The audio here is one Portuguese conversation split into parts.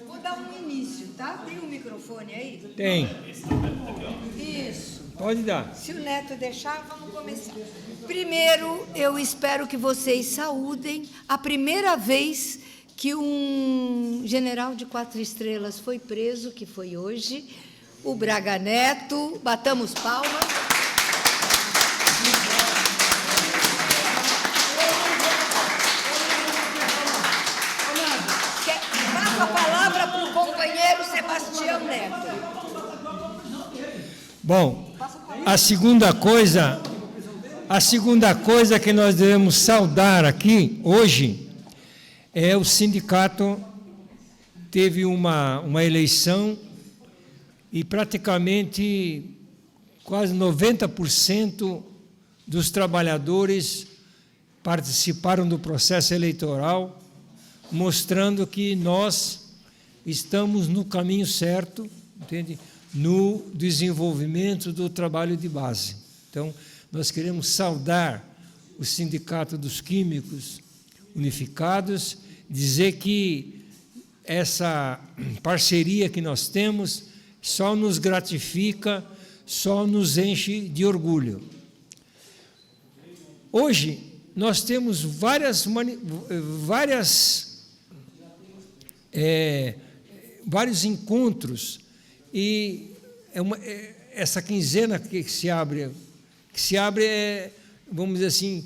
Vou dar um início, tá? Tem um microfone aí? Tem. Isso. Pode dar. Se o Neto deixar, vamos começar. Primeiro, eu espero que vocês saúdem a primeira vez que um general de 4 estrelas foi preso, que foi hoje, o Braga Neto. Batamos palmas. Passo a palavra para o companheiro Sebastião Neto. Bom, a segunda coisa que nós devemos saudar aqui hoje é o sindicato teve uma eleição e praticamente quase 90% dos trabalhadores participaram do processo eleitoral, mostrando que nós estamos no caminho certo, entende? No desenvolvimento do trabalho de base. Então, nós queremos saudar o Sindicato dos Químicos Unificados, dizer que essa parceria que nós temos só nos gratifica, só nos enche de orgulho. Hoje, nós temos vários encontros e essa quinzena que se abre, vamos dizer assim,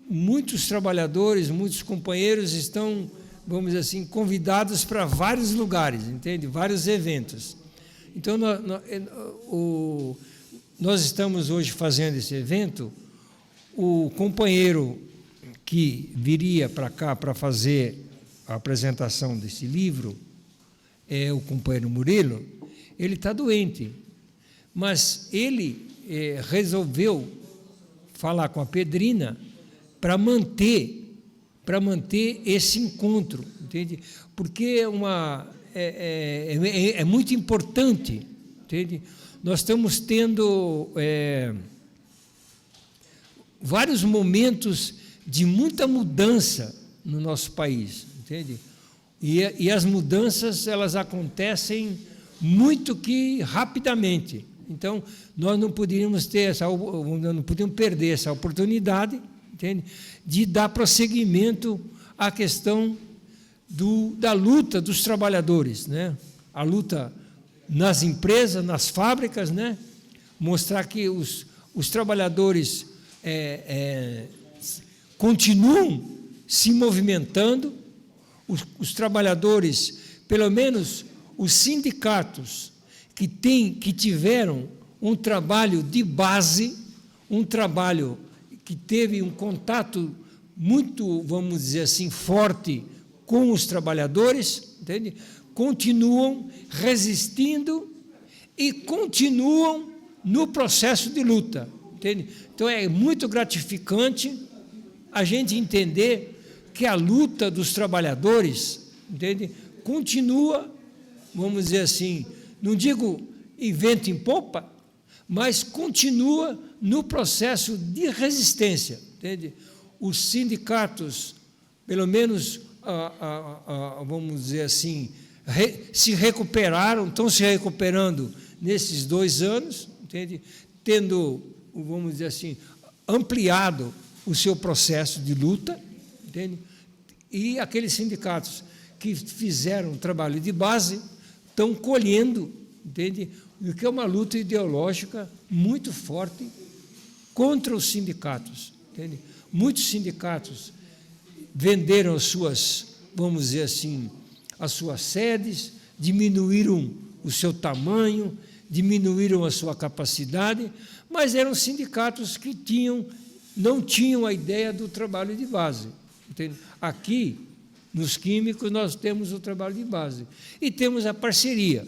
muitos trabalhadores, muitos companheiros estão, vamos dizer assim, convidados para vários lugares, entende? Vários eventos. Então, nós estamos hoje fazendo esse evento. O companheiro que viria para cá para fazer a apresentação desse livro é o companheiro Murilo. Ele está doente, mas ele resolveu falar com a Pedrina para manter esse encontro, entende? Porque é muito importante, entende? Nós estamos tendo vários momentos de muita mudança no nosso país, entende? E as mudanças, elas acontecem muito que rapidamente. Então, nós não podíamos perder essa oportunidade, entende? De dar prosseguimento à questão da luta dos trabalhadores, né? A luta nas empresas, nas fábricas, né? Mostrar que os trabalhadores continuam se movimentando, os trabalhadores, pelo menos os sindicatos que tiveram um trabalho de base, um trabalho que teve um contato muito, vamos dizer assim, forte com os trabalhadores, entende? Continuam resistindo e continuam no processo de luta, entende? Então, é muito gratificante a gente entender que a luta dos trabalhadores, entende? Continua, vamos dizer assim, não digo em vento em popa, mas continua no processo de resistência, entende? Os sindicatos, pelo menos, vamos dizer assim, se recuperaram, estão se recuperando nesses 2 anos, entende? Tendo, vamos dizer assim, ampliado o seu processo de luta, entende? E aqueles sindicatos que fizeram um trabalho de base estão colhendo, entende? O que é uma luta ideológica muito forte contra os sindicatos, entende? Muitos sindicatos venderam as suas, vamos dizer assim, as suas sedes, diminuíram o seu tamanho, diminuíram a sua capacidade, mas eram sindicatos que não tinham a ideia do trabalho de base, entende? Aqui, nos químicos, nós temos o trabalho de base e temos a parceria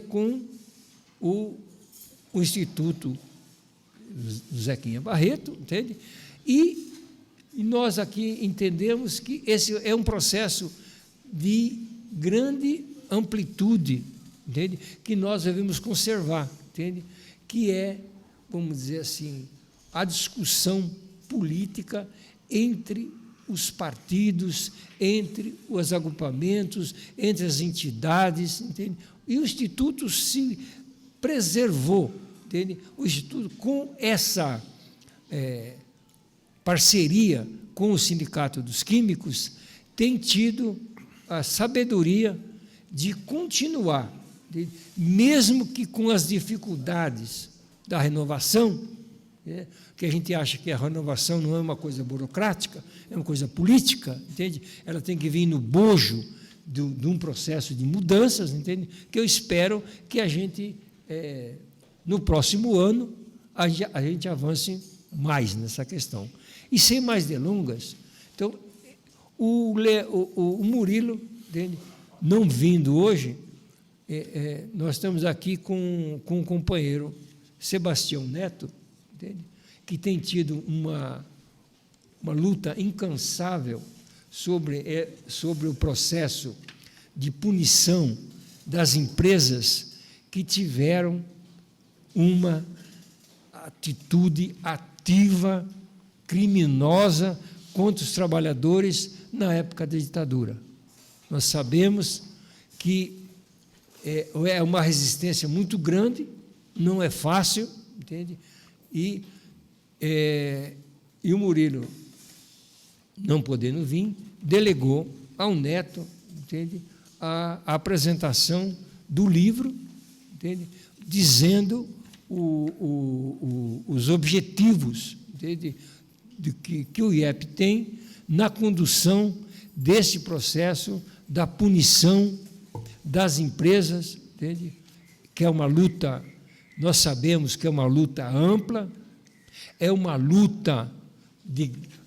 com o Instituto Zequinha Barreto, entende? E nós aqui entendemos que esse é um processo de grande amplitude, entende? Que nós devemos conservar, entende? Que é, vamos dizer assim, a discussão política entre os partidos, entre os agrupamentos, entre as entidades, entende? E o Instituto se preservou, entende? O Instituto, com essa parceria com o Sindicato dos Químicos, tem tido a sabedoria de continuar, entende? Mesmo que com as dificuldades da renovação, que a gente acha que a renovação não é uma coisa burocrática, é uma coisa política, entende? Ela tem que vir no bojo de um processo de mudanças, entende? Que eu espero que a gente, no próximo ano, a gente avance mais nessa questão. E sem mais delongas, então, o Murilo, entende? Não vindo hoje, nós estamos aqui com um companheiro, Sebastião Neto, entende? Que tem tido uma luta incansável sobre o processo de punição das empresas que tiveram uma atitude ativa, criminosa, contra os trabalhadores na época da ditadura. Nós sabemos que é uma resistência muito grande, não é fácil, entende? E o Murilo, não podendo vir, delegou ao Neto, entende, a apresentação do livro, entende, dizendo os objetivos, entende, que o IEP tem na condução desse processo da punição das empresas, entende, que é uma luta, nós sabemos que é uma luta ampla, é uma luta,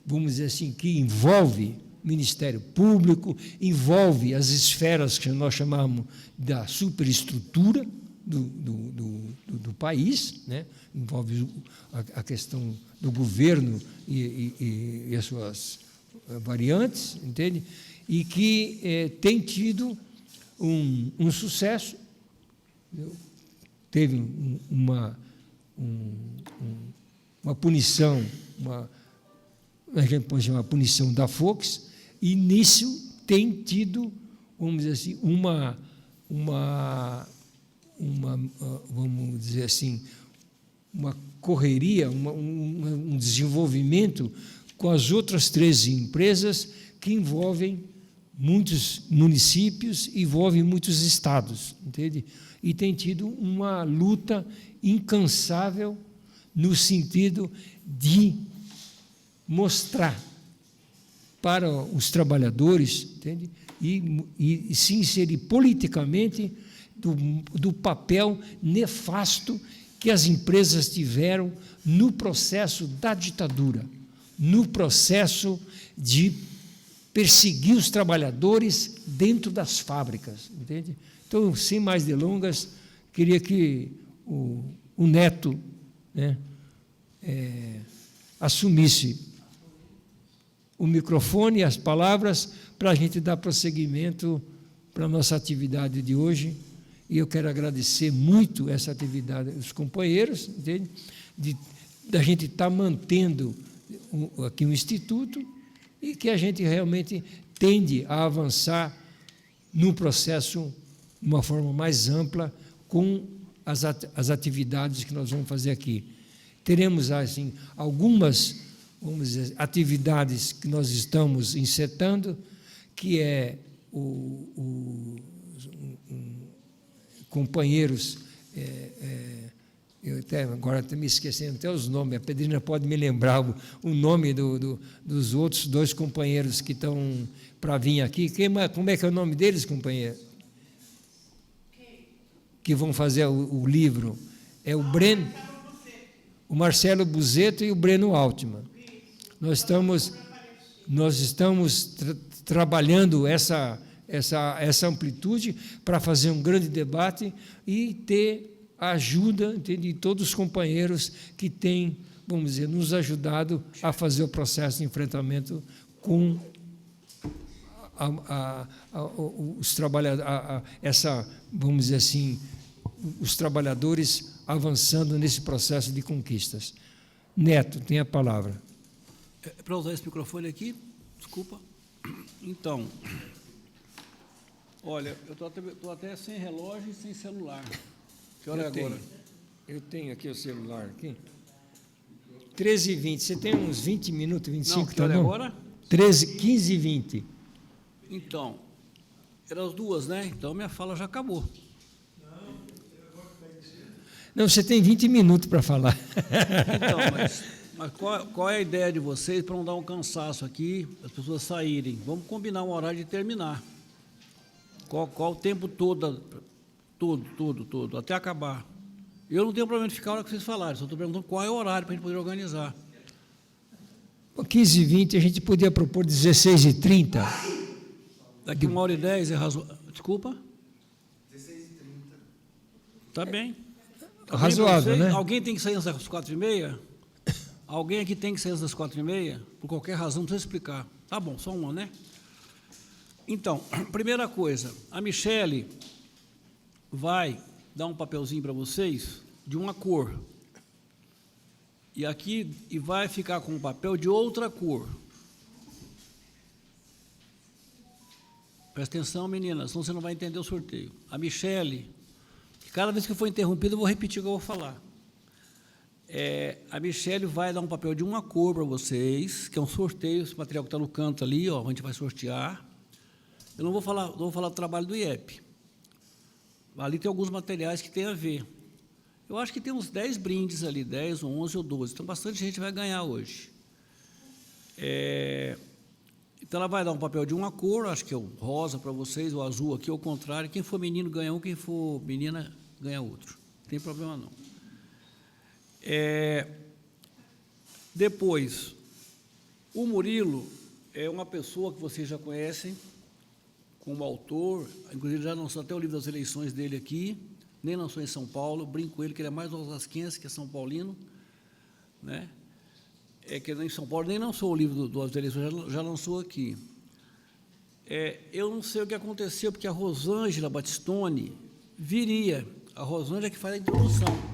vamos dizer assim, que envolve Ministério Público, envolve as esferas que nós chamamos da superestrutura do país, né? Envolve a questão do governo e as suas variantes, entende? E que tem tido um sucesso, teve uma punição, a gente pode chamar punição da Fox, e nisso tem tido, vamos dizer assim, vamos dizer assim, uma correria, um desenvolvimento com as outras 13 empresas que envolvem muitos municípios, envolvem muitos estados, entende? E tem tido uma luta incansável no sentido de mostrar para os trabalhadores, entende? E se inserir politicamente do papel nefasto que as empresas tiveram no processo da ditadura, no processo de perseguir os trabalhadores dentro das fábricas, entende? Então, sem mais delongas, queria que o Neto, né, assumisse o microfone e as palavras para a gente dar prosseguimento para a nossa atividade de hoje. E eu quero agradecer muito essa atividade dos companheiros, entende? Da gente estar mantendo aqui um instituto e que a gente realmente tende a avançar no processo de uma forma mais ampla com as atividades que nós vamos fazer aqui. Teremos, assim, algumas, vamos dizer, atividades que nós estamos insetando, que é companheiros, eu agora estou me esquecendo até os nomes, a Pedrina pode me lembrar o nome dos outros 2 companheiros que estão para vir aqui. Como é que é o nome deles, companheiro? Que vão fazer o livro? É o Breno, o Marcelo Buzeto e o Breno Altman. Nós estamos trabalhando essa amplitude para fazer um grande debate e ter a ajuda de todos os companheiros que têm, vamos dizer, nos ajudado a fazer o processo de enfrentamento com os trabalhadores, vamos dizer assim, os trabalhadores avançando nesse processo de conquistas. Neto, tem a palavra. Para usar esse microfone aqui, Desculpa. Então, olha, eu estou até sem relógio e sem celular. Que hora é agora? Eu tenho aqui o celular aqui. 13h20. Você tem uns 20 minutos, 25, Não, que hora é agora? 13, 15 e 20. Então, eram as 2, né? Então, minha fala já acabou. Não, você tem 20 minutos para falar. Então, mas qual é a ideia de vocês para não dar um cansaço aqui, as pessoas saírem? Vamos combinar um horário de terminar. Qual o tempo todo, até acabar. Eu não tenho problema de ficar a hora que vocês falarem, só estou perguntando qual é o horário para a gente poder organizar. 15h20, a gente podia propor 16h30. Daqui 1h10 é razoável. Desculpa? 16h30. Tá bem. Razoável, né? Alguém tem que sair antes das 4h30? Alguém aqui tem que sair antes das 4h30? Por qualquer razão, não precisa explicar. Tá bom, só uma, né? Então, primeira coisa, a Michele vai dar um papelzinho para vocês de uma cor. E vai ficar com um papel de outra cor. Presta atenção, meninas, senão você não vai entender o sorteio. A Michele, cada vez que eu for interrompido, eu vou repetir o que eu vou falar. A Michele vai dar um papel de uma cor para vocês, que é um sorteio, esse material que está no canto ali, ó, a gente vai sortear. Eu não vou falar do trabalho do IEP. Ali tem alguns materiais que tem a ver. Eu acho que tem uns 10 brindes ali, 10, 11 ou 12. Então, bastante gente vai ganhar hoje. Então, ela vai dar um papel de uma cor, acho que é o rosa para vocês, o azul aqui, ao contrário. Quem for menino ganha um, quem for menina ganha outro. Não tem problema, não. Depois, o Murilo é uma pessoa que vocês já conhecem, como autor, inclusive já lançou até o livro das eleições dele aqui, nem lançou em São Paulo, brinco com ele que ele é mais osasquense que é São Paulino, né? Que em São Paulo nem lançou o livro das eleições, já lançou aqui. Eu não sei o que aconteceu, porque a Rosângela Battistoni viria, a Rosângela é que faz a introdução.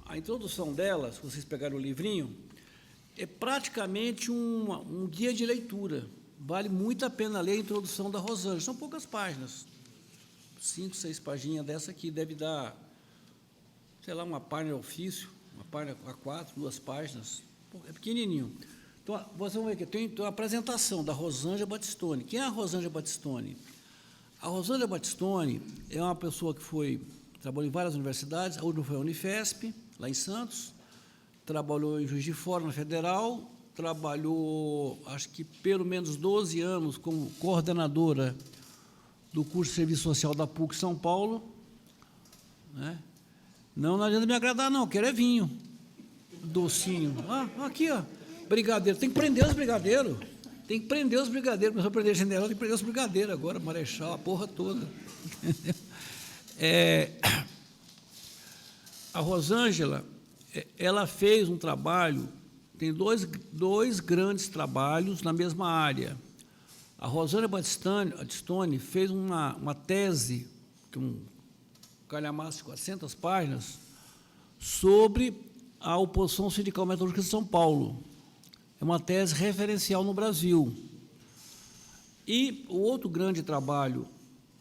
A introdução dela, se vocês pegarem o livrinho, é praticamente um guia de leitura. Vale muito a pena ler a introdução da Rosângela. São poucas páginas. 5, 6 paginhas dessa aqui deve dar, sei lá, uma página de ofício, uma página A4, 2 páginas. É pequenininho. Então, vocês vão ver aqui, tem uma apresentação da Rosângela Battistoni. Quem é a Rosângela Battistoni? A Rosângela Battistoni é uma pessoa que trabalhou em várias universidades, a última foi a Unifesp, lá em Santos, trabalhou em Juiz de Fora, na Federal, trabalhou, acho que pelo menos 12 anos como coordenadora do curso de Serviço Social da PUC São Paulo, né? Não adianta me agradar, não, quero é vinho, docinho. Aqui, ó, brigadeiro, tem que prender os brigadeiros, começou a prender general, tem que prender os brigadeiros agora, marechal, a porra toda. A Rosângela, ela fez um trabalho, tem dois grandes trabalhos na mesma área. A Rosângela Battistoni fez uma tese, que um calhamaço de 400 páginas, sobre a oposição sindical metalúrgica de São Paulo. É uma tese referencial no Brasil. E o outro grande trabalho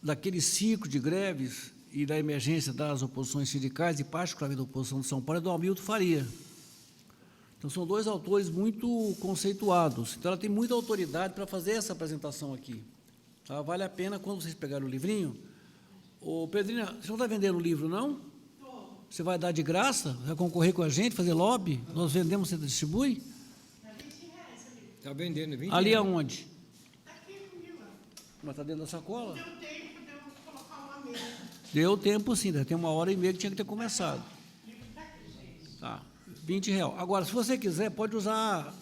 daquele ciclo de greves e da emergência das oposições sindicais, e particularmente da oposição de São Paulo, é do Hamilton Faria. Então, são 2 autores muito conceituados. Então, ela tem muita autoridade para fazer essa apresentação aqui. Tá? Vale a pena, quando vocês pegarem o livrinho... Ô, Pedrinha, você não está vendendo o livro, não? Você vai dar de graça? Vai concorrer com a gente, fazer lobby? Nós vendemos, você distribui? Está R$20 Está vendendo 20 Ali reais. aonde? Está aqui comigo. Mas está dentro da sacola? Deu tempo de eu colocar uma mesa. Deu tempo, sim. Tem 1h30 que tinha que ter começado. Tá, R$20. Agora, se você quiser, pode usar...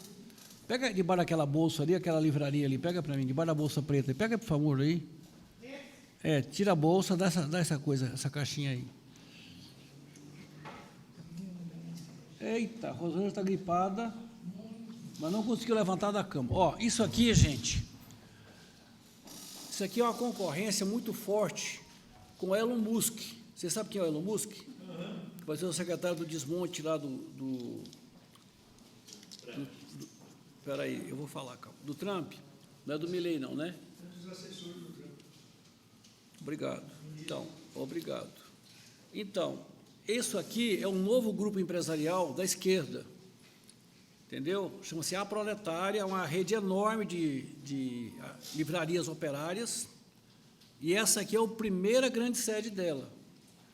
Pega debaixo daquela bolsa ali, aquela livraria ali, pega para mim, debaixo da bolsa preta. Pega, por favor, aí. Tira a bolsa, dá essa coisa, essa caixinha aí. Eita, a Rosângela está gripada, mas não conseguiu levantar da cama. Ó, isso aqui, gente, isso aqui é uma concorrência muito forte com o Elon Musk. Você sabe quem é o Elon Musk? Vai ser o secretário do desmonte lá Espera aí, eu vou falar, calma. Do Trump? Não é do Milley, não, né? É dos assessores do Trump. Obrigado. Então, obrigado. Então, isso aqui é um novo grupo empresarial da esquerda, entendeu? Chama-se A Proletária, é uma rede enorme de livrarias operárias, e essa aqui é a primeira grande sede dela.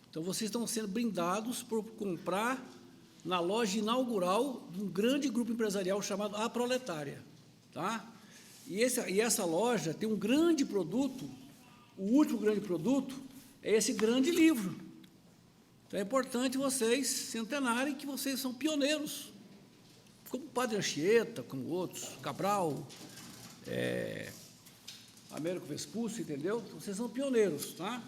Então, vocês estão sendo brindados por comprar na loja inaugural de um grande grupo empresarial chamado A Proletária, tá? E essa loja tem um grande produto, o último grande produto é esse grande livro. Então, é importante vocês se antenarem que vocês são pioneiros, como o Padre Anchieta, como outros, Cabral, Américo Vespucci, entendeu? Vocês são pioneiros, tá?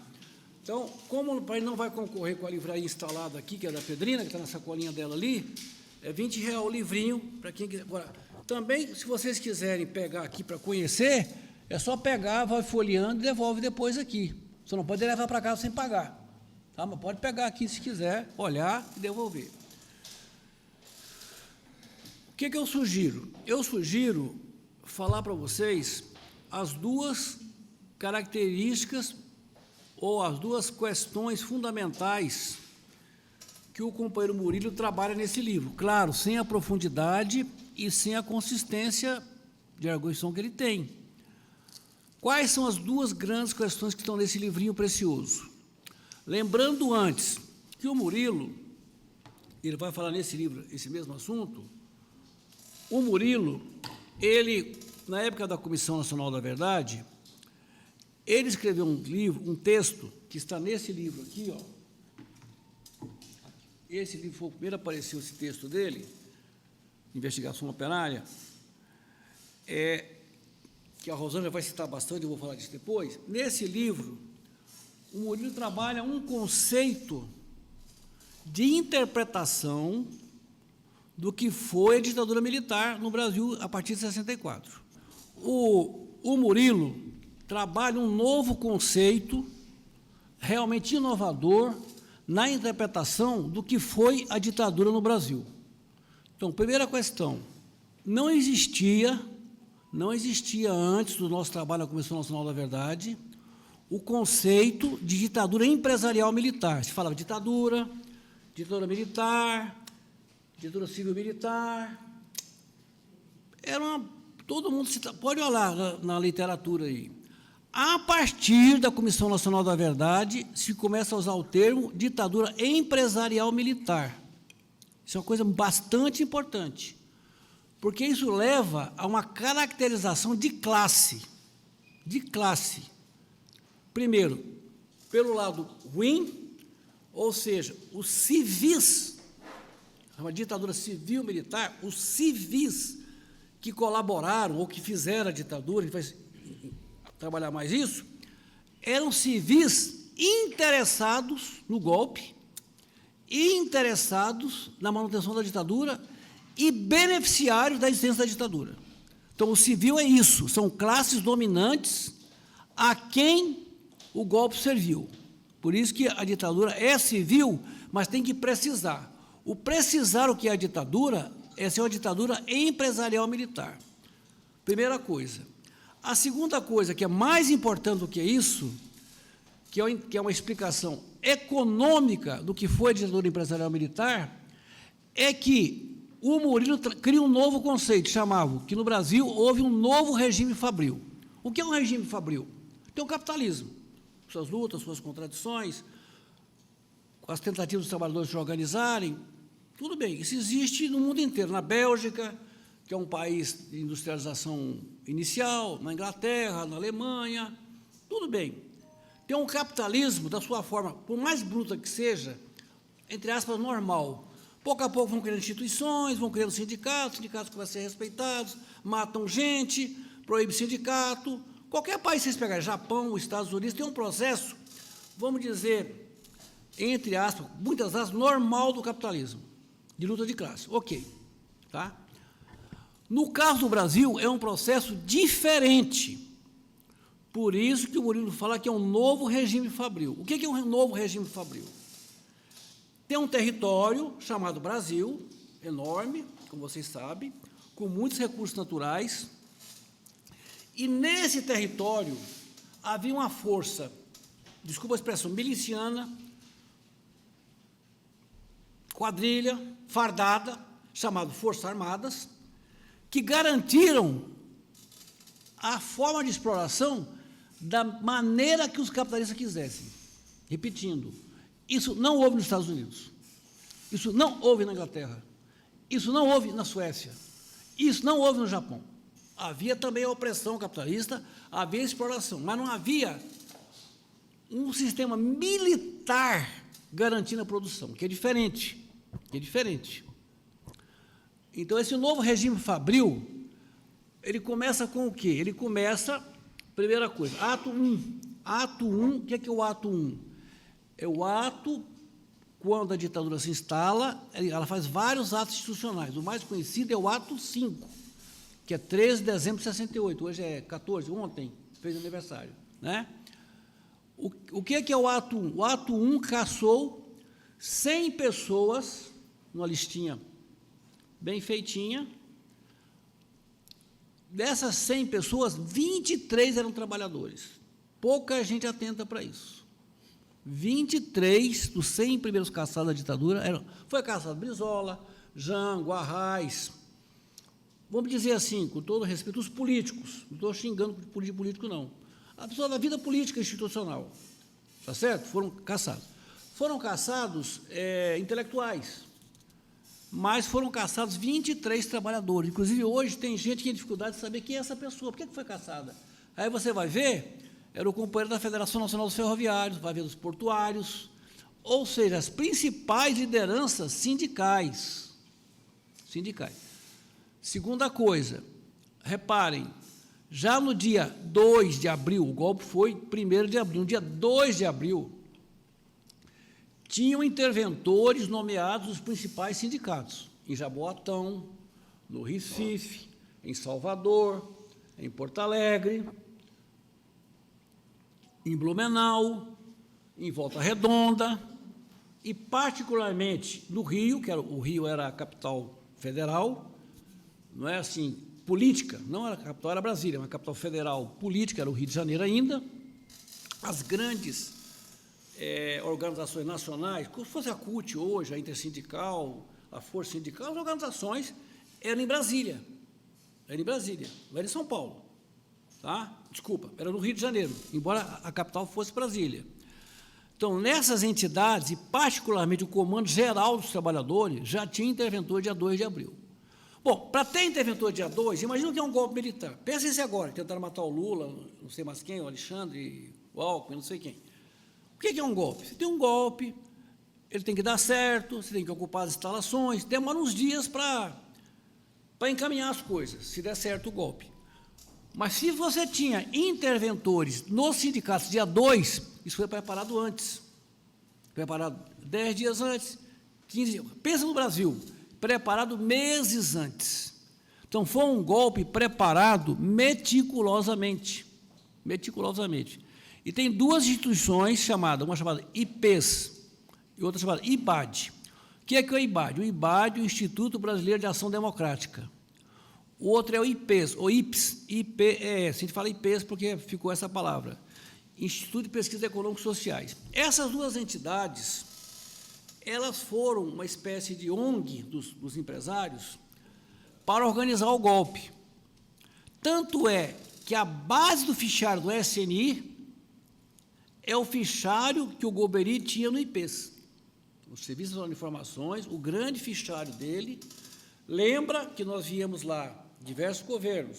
Então, como o pai não vai concorrer com a livraria instalada aqui, que é da Pedrina, que está na sacolinha dela ali, é R$20 o livrinho, para quem quiser. Agora, também, se vocês quiserem pegar aqui para conhecer, é só pegar, vai folheando e devolve depois aqui. Você não pode levar para casa sem pagar, tá? Mas pode pegar aqui se quiser, olhar e devolver. O que eu sugiro? Eu sugiro falar para vocês as duas características ou as duas questões fundamentais que o companheiro Murilo trabalha nesse livro. Claro, sem a profundidade e sem a consistência de arguição que ele tem. Quais são as duas grandes questões que estão nesse livrinho precioso? Lembrando antes que o Murilo, ele vai falar nesse livro, esse mesmo assunto, o Murilo, ele, na época da Comissão Nacional da Verdade, ele escreveu um livro, um texto, que está nesse livro aqui, ó. Esse livro foi o primeiro a aparecer, esse texto dele, Investigação Operária, que a Rosângela vai citar bastante, eu vou falar disso depois. Nesse livro, o Murilo trabalha um conceito de interpretação do que foi a ditadura militar no Brasil a partir de 64. O Murilo trabalha um novo conceito realmente inovador na interpretação do que foi a ditadura no Brasil. Então, primeira questão, não existia antes do nosso trabalho na Comissão Nacional da Verdade o conceito de ditadura empresarial militar. Se falava ditadura militar, ditadura civil-militar, todo mundo pode olhar na literatura aí. A partir da Comissão Nacional da Verdade, se começa a usar o termo ditadura empresarial militar. Isso é uma coisa bastante importante, porque isso leva a uma caracterização de classe. Primeiro, pelo lado ruim, ou seja, os civis, uma ditadura civil-militar, os civis que colaboraram ou que fizeram a ditadura, a gente vai trabalhar mais isso, eram civis interessados no golpe, interessados na manutenção da ditadura e beneficiários da existência da ditadura. Então, o civil é isso, são classes dominantes a quem o golpe serviu. Por isso que a ditadura é civil, mas tem que precisar. O precisar o que é a ditadura é ser uma ditadura empresarial militar. Primeira coisa. A segunda coisa, que é mais importante do que isso, que é uma explicação econômica do que foi a ditadura empresarial militar, é que o Murilo cria um novo conceito, chamava que no Brasil houve um novo regime fabril. O que é um regime fabril? Tem o capitalismo, suas lutas, suas contradições, as tentativas dos trabalhadores se organizarem, tudo bem, isso existe no mundo inteiro, na Bélgica, que é um país de industrialização inicial, na Inglaterra, na Alemanha, tudo bem. Tem um capitalismo da sua forma, por mais bruta que seja, entre aspas, normal. Pouco a pouco vão criando instituições, vão criando sindicatos começam a ser respeitados, matam gente, proíbem sindicato. Qualquer país que vocês pegarem, Japão, Estados Unidos, tem um processo, vamos dizer, entre aspas, muitas aspas, normal do capitalismo, de luta de classe. Ok, tá? No caso do Brasil, é um processo diferente. Por isso que o Murilo fala que é um novo regime fabril. O que é um novo regime fabril? Tem um território chamado Brasil, enorme, como vocês sabem, com muitos recursos naturais, e nesse território havia uma força, desculpa a expressão, miliciana, quadrilha, fardada, chamada Forças Armadas, que garantiram a forma de exploração da maneira que os capitalistas quisessem. Repetindo, isso não houve nos Estados Unidos, isso não houve na Inglaterra, isso não houve na Suécia, isso não houve no Japão. Havia também a opressão capitalista, havia exploração, mas não havia um sistema militar garantindo a produção, que é diferente, Então, esse novo regime fabril, ele começa com o quê? Ele começa, primeira coisa, ato 1. Ato 1, o que é o ato 1? É o ato, quando a ditadura se instala, ela faz vários atos institucionais. O mais conhecido é o ato 5, que é 13 de dezembro de 68. Hoje é 14, ontem fez aniversário, né? O que é o ato 1? O ato 1 caçou 100 pessoas, numa listinha bem feitinha. Dessas 100 pessoas, 23 eram trabalhadores. Pouca gente atenta para isso. 23 dos 100 primeiros caçados da ditadura foi caçado Brizola, Jango, Arraes. Vamos dizer assim, com todo respeito, os políticos. Não estou xingando político, não. A pessoa da vida política institucional. Está certo? Foram caçados. Foram caçados intelectuais, mas foram caçados 23 trabalhadores. Inclusive, hoje tem gente que tem dificuldade de saber quem é essa pessoa, por que foi caçada. Aí você vai ver, era o companheiro da Federação Nacional dos Ferroviários, vai ver dos portuários, ou seja, as principais lideranças sindicais. Segunda coisa, reparem, já no dia 2 de abril, o golpe foi 1º de abril, no dia 2 de abril, tinham interventores nomeados dos principais sindicatos, em Jaboatão, no Recife, em Salvador, em Porto Alegre, em Blumenau, em Volta Redonda, e particularmente no Rio, o Rio era a capital federal, não é assim, política, não era a capital, era Brasília, mas a capital federal política era o Rio de Janeiro ainda, as grandes organizações nacionais, como se fosse a CUT hoje, a Intersindical, a Força Sindical, as organizações eram em Brasília, não era em São Paulo, tá? Desculpa, era no Rio de Janeiro, embora a capital fosse Brasília. Então, nessas entidades, e particularmente o Comando Geral dos Trabalhadores, já tinha interventor dia 2 de abril. Bom, para ter interventor dia 2, imagina que é um golpe militar. Pensa isso agora, tentaram matar o Lula, não sei mais quem, o Alexandre, o Alckmin, não sei quem. O que é um golpe? Você tem um golpe, ele tem que dar certo, você tem que ocupar as instalações, demora uns dias para encaminhar as coisas, se der certo o golpe. Mas se você tinha interventores nos sindicatos dia 2, isso foi preparado antes, preparado 10 dias antes, 15 dias. Pensa no Brasil, preparado meses antes. Então, foi um golpe preparado meticulosamente. E tem duas instituições uma chamada IPES e outra chamada IBAD. O que é o IBAD? O IBAD é o Instituto Brasileiro de Ação Democrática. O outro é o IPES, ou IPES, IPES. A gente fala IPES porque ficou essa palavra. Instituto de Pesquisas Econômicas e Sociais. Essas duas entidades, elas foram uma espécie de ONG dos empresários para organizar o golpe. Tanto é que a base do fichário do SNI é o fichário que o Golbery tinha no IPES. O Serviço Nacional de Informações, o grande fichário dele, lembra que nós víamos lá diversos governos,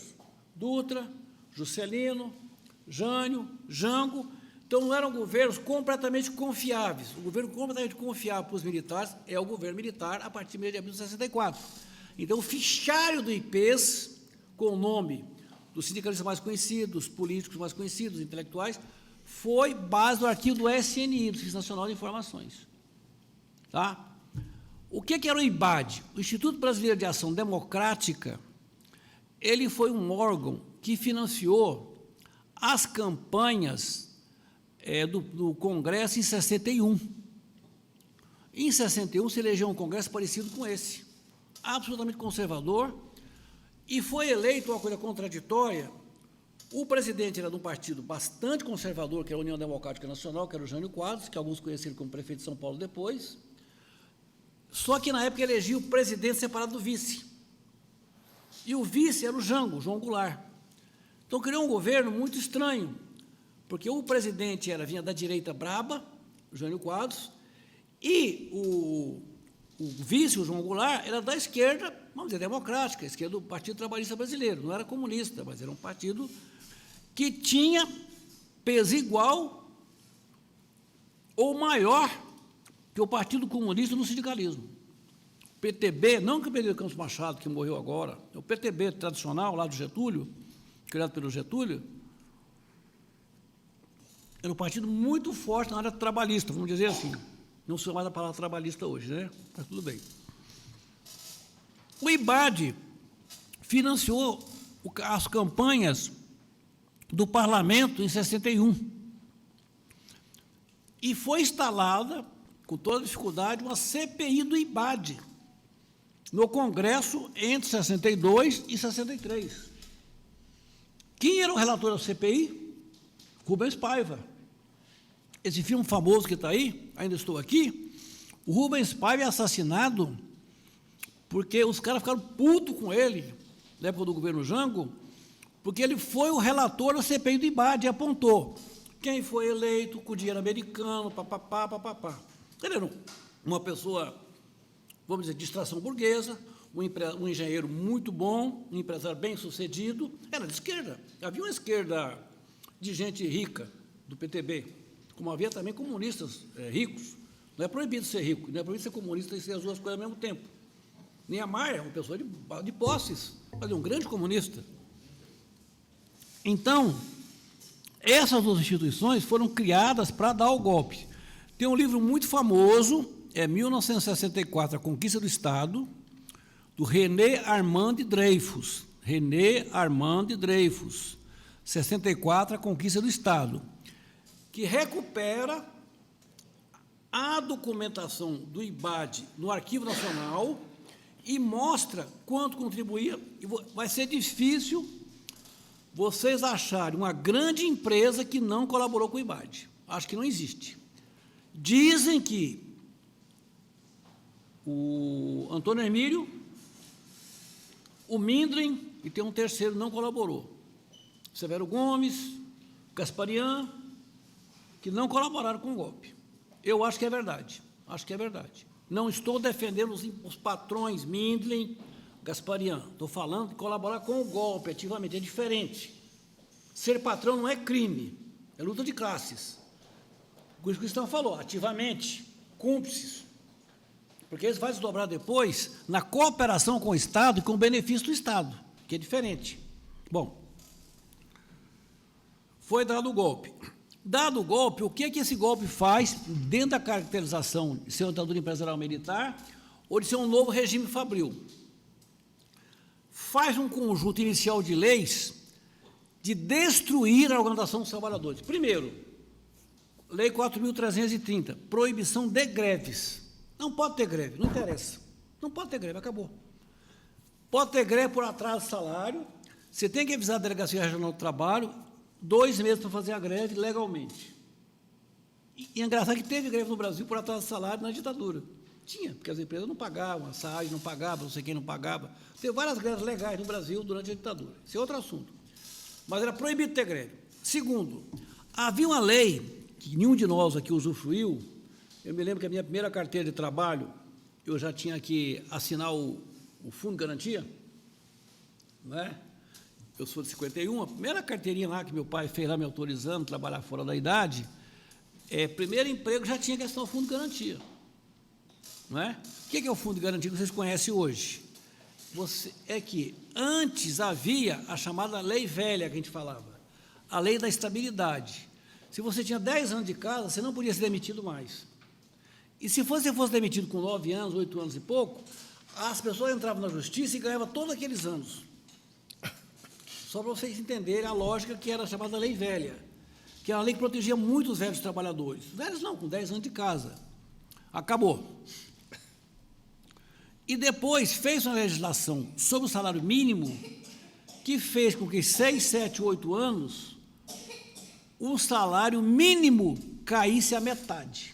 Dutra, Juscelino, Jânio, Jango. Então, não eram governos completamente confiáveis. O governo completamente confiável para os militares é o governo militar a partir de 1º de abril de 64. Então, o fichário do IPES, com o nome dos sindicalistas mais conhecidos, dos políticos mais conhecidos, dos intelectuais, foi base do arquivo do SNI, do Serviço Nacional de Informações. Tá? O que era o IBAD? O Instituto Brasileiro de Ação Democrática, ele foi um órgão que financiou as campanhas do Congresso em 61. Em 61, se elegeu um Congresso parecido com esse, absolutamente conservador, E foi eleito, uma coisa contraditória, o presidente era de um partido bastante conservador, que é a União Democrática Nacional, que era o Jânio Quadros, que alguns conheceram como prefeito de São Paulo depois, só que na época elegia o presidente separado do vice. E o vice era o Jango, João Goulart. Então criou um governo muito estranho, porque o presidente vinha da direita braba, o Jânio Quadros, e o vice, o João Goulart, era da esquerda, vamos dizer, democrática, a esquerda do Partido Trabalhista Brasileiro, não era comunista, mas era um partido que tinha peso igual ou maior que o Partido Comunista no sindicalismo. O PTB, não que o PTB Campos Machado, que morreu agora, o PTB tradicional, lá do Getúlio, criado pelo Getúlio, era um partido muito forte na área trabalhista, vamos dizer assim. Não sou mais a palavra trabalhista hoje, né? Mas tudo bem. O IBAD financiou as campanhas do parlamento em 61. E foi instalada, com toda dificuldade, uma CPI do IBAD, no Congresso entre 62 e 63. Quem era o relator da CPI? Rubens Paiva. Esse filme famoso que está aí, Ainda Estou Aqui, o Rubens Paiva é assassinado porque os caras ficaram putos com ele, na época do governo Jango, porque ele foi o relator da CPI do IBAD e apontou quem foi eleito com dinheiro americano, papapá, papapá. Ele era uma pessoa, vamos dizer, de extração burguesa, um engenheiro muito bom, um empresário bem-sucedido, era de esquerda. Havia uma esquerda de gente rica, do PTB, como havia também comunistas ricos. Não é proibido ser rico, não é proibido ser comunista e ser as duas coisas ao mesmo tempo. Niemeyer é uma pessoa de posses, mas é um grande comunista. Então, essas duas instituições foram criadas para dar o golpe. Tem um livro muito famoso, 1964, A Conquista do Estado, do René Armand Dreyfus. René Armand Dreyfus, 64, A Conquista do Estado, que recupera a documentação do IBAD no Arquivo Nacional e mostra quanto contribuía. E vai ser difícil vocês acharem uma grande empresa que não colaborou com o IBAD. Acho que não existe. Dizem que o Antônio Emílio, o Mindlin, e tem um terceiro, não colaborou. Severo Gomes, Gasparian, que não colaboraram com o golpe. Eu acho que é verdade, acho que é verdade. Não estou defendendo os patrões Mindlin, Gasparian, estou falando de colaborar com o golpe ativamente, é diferente. Ser patrão não é crime, é luta de classes. O que o Cristão falou, ativamente, cúmplices, porque eles vão desdobrar depois na cooperação com o Estado e com o benefício do Estado, que é diferente. Bom, foi dado o golpe. Dado o golpe, o que é que esse golpe faz dentro da caracterização de ser uma ditadura empresarial militar ou de ser um novo regime fabril? Faz um conjunto inicial de leis de destruir a organização dos trabalhadores. Primeiro, Lei 4.330, proibição de greves. Não pode ter greve, não interessa. Não pode ter greve, acabou. Pode ter greve por atraso de salário, você tem que avisar a Delegacia Regional do Trabalho, 2 meses para fazer a greve legalmente. E é engraçado que teve greve no Brasil por atraso de salário na ditadura. Tinha, porque as empresas não pagavam, a SAAD não pagava, não sei quem não pagava. Teve várias greves legais no Brasil durante a ditadura. Esse é outro assunto. Mas era proibido ter greve. Segundo, havia uma lei que nenhum de nós aqui usufruiu. Eu me lembro que a minha primeira carteira de trabalho, eu já tinha que assinar o Fundo de Garantia, não é? Eu sou de 51, a primeira carteirinha lá que meu pai fez lá me autorizando a trabalhar fora da idade, primeiro emprego já tinha que assinar o Fundo de Garantia. Não é? O que é o Fundo de Garantia que vocês conhecem hoje? É que antes havia a chamada lei velha que a gente falava, a lei da estabilidade. Se você tinha 10 anos de casa, você não podia ser demitido mais. E se você fosse demitido com 9 anos, 8 anos e pouco, as pessoas entravam na justiça e ganhavam todos aqueles anos. Só para vocês entenderem a lógica que era chamada lei velha, que era uma lei que protegia muito os velhos trabalhadores. Velhos não, com 10 anos de casa. Acabou. E depois fez uma legislação sobre o salário mínimo que fez com que 6, 7, 8 anos o salário mínimo caísse à metade.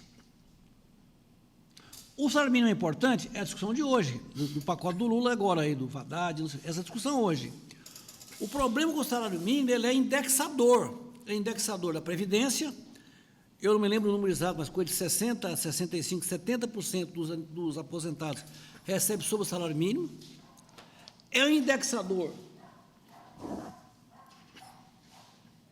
O salário mínimo é importante? É a discussão de hoje, do pacote do Lula agora, aí, do Haddad, essa discussão hoje. O problema com o salário mínimo, ele é indexador da Previdência. Eu não me lembro o número exato, mas coisa de 60%, 65%, 70% dos aposentados recebe sob o salário mínimo. É um indexador.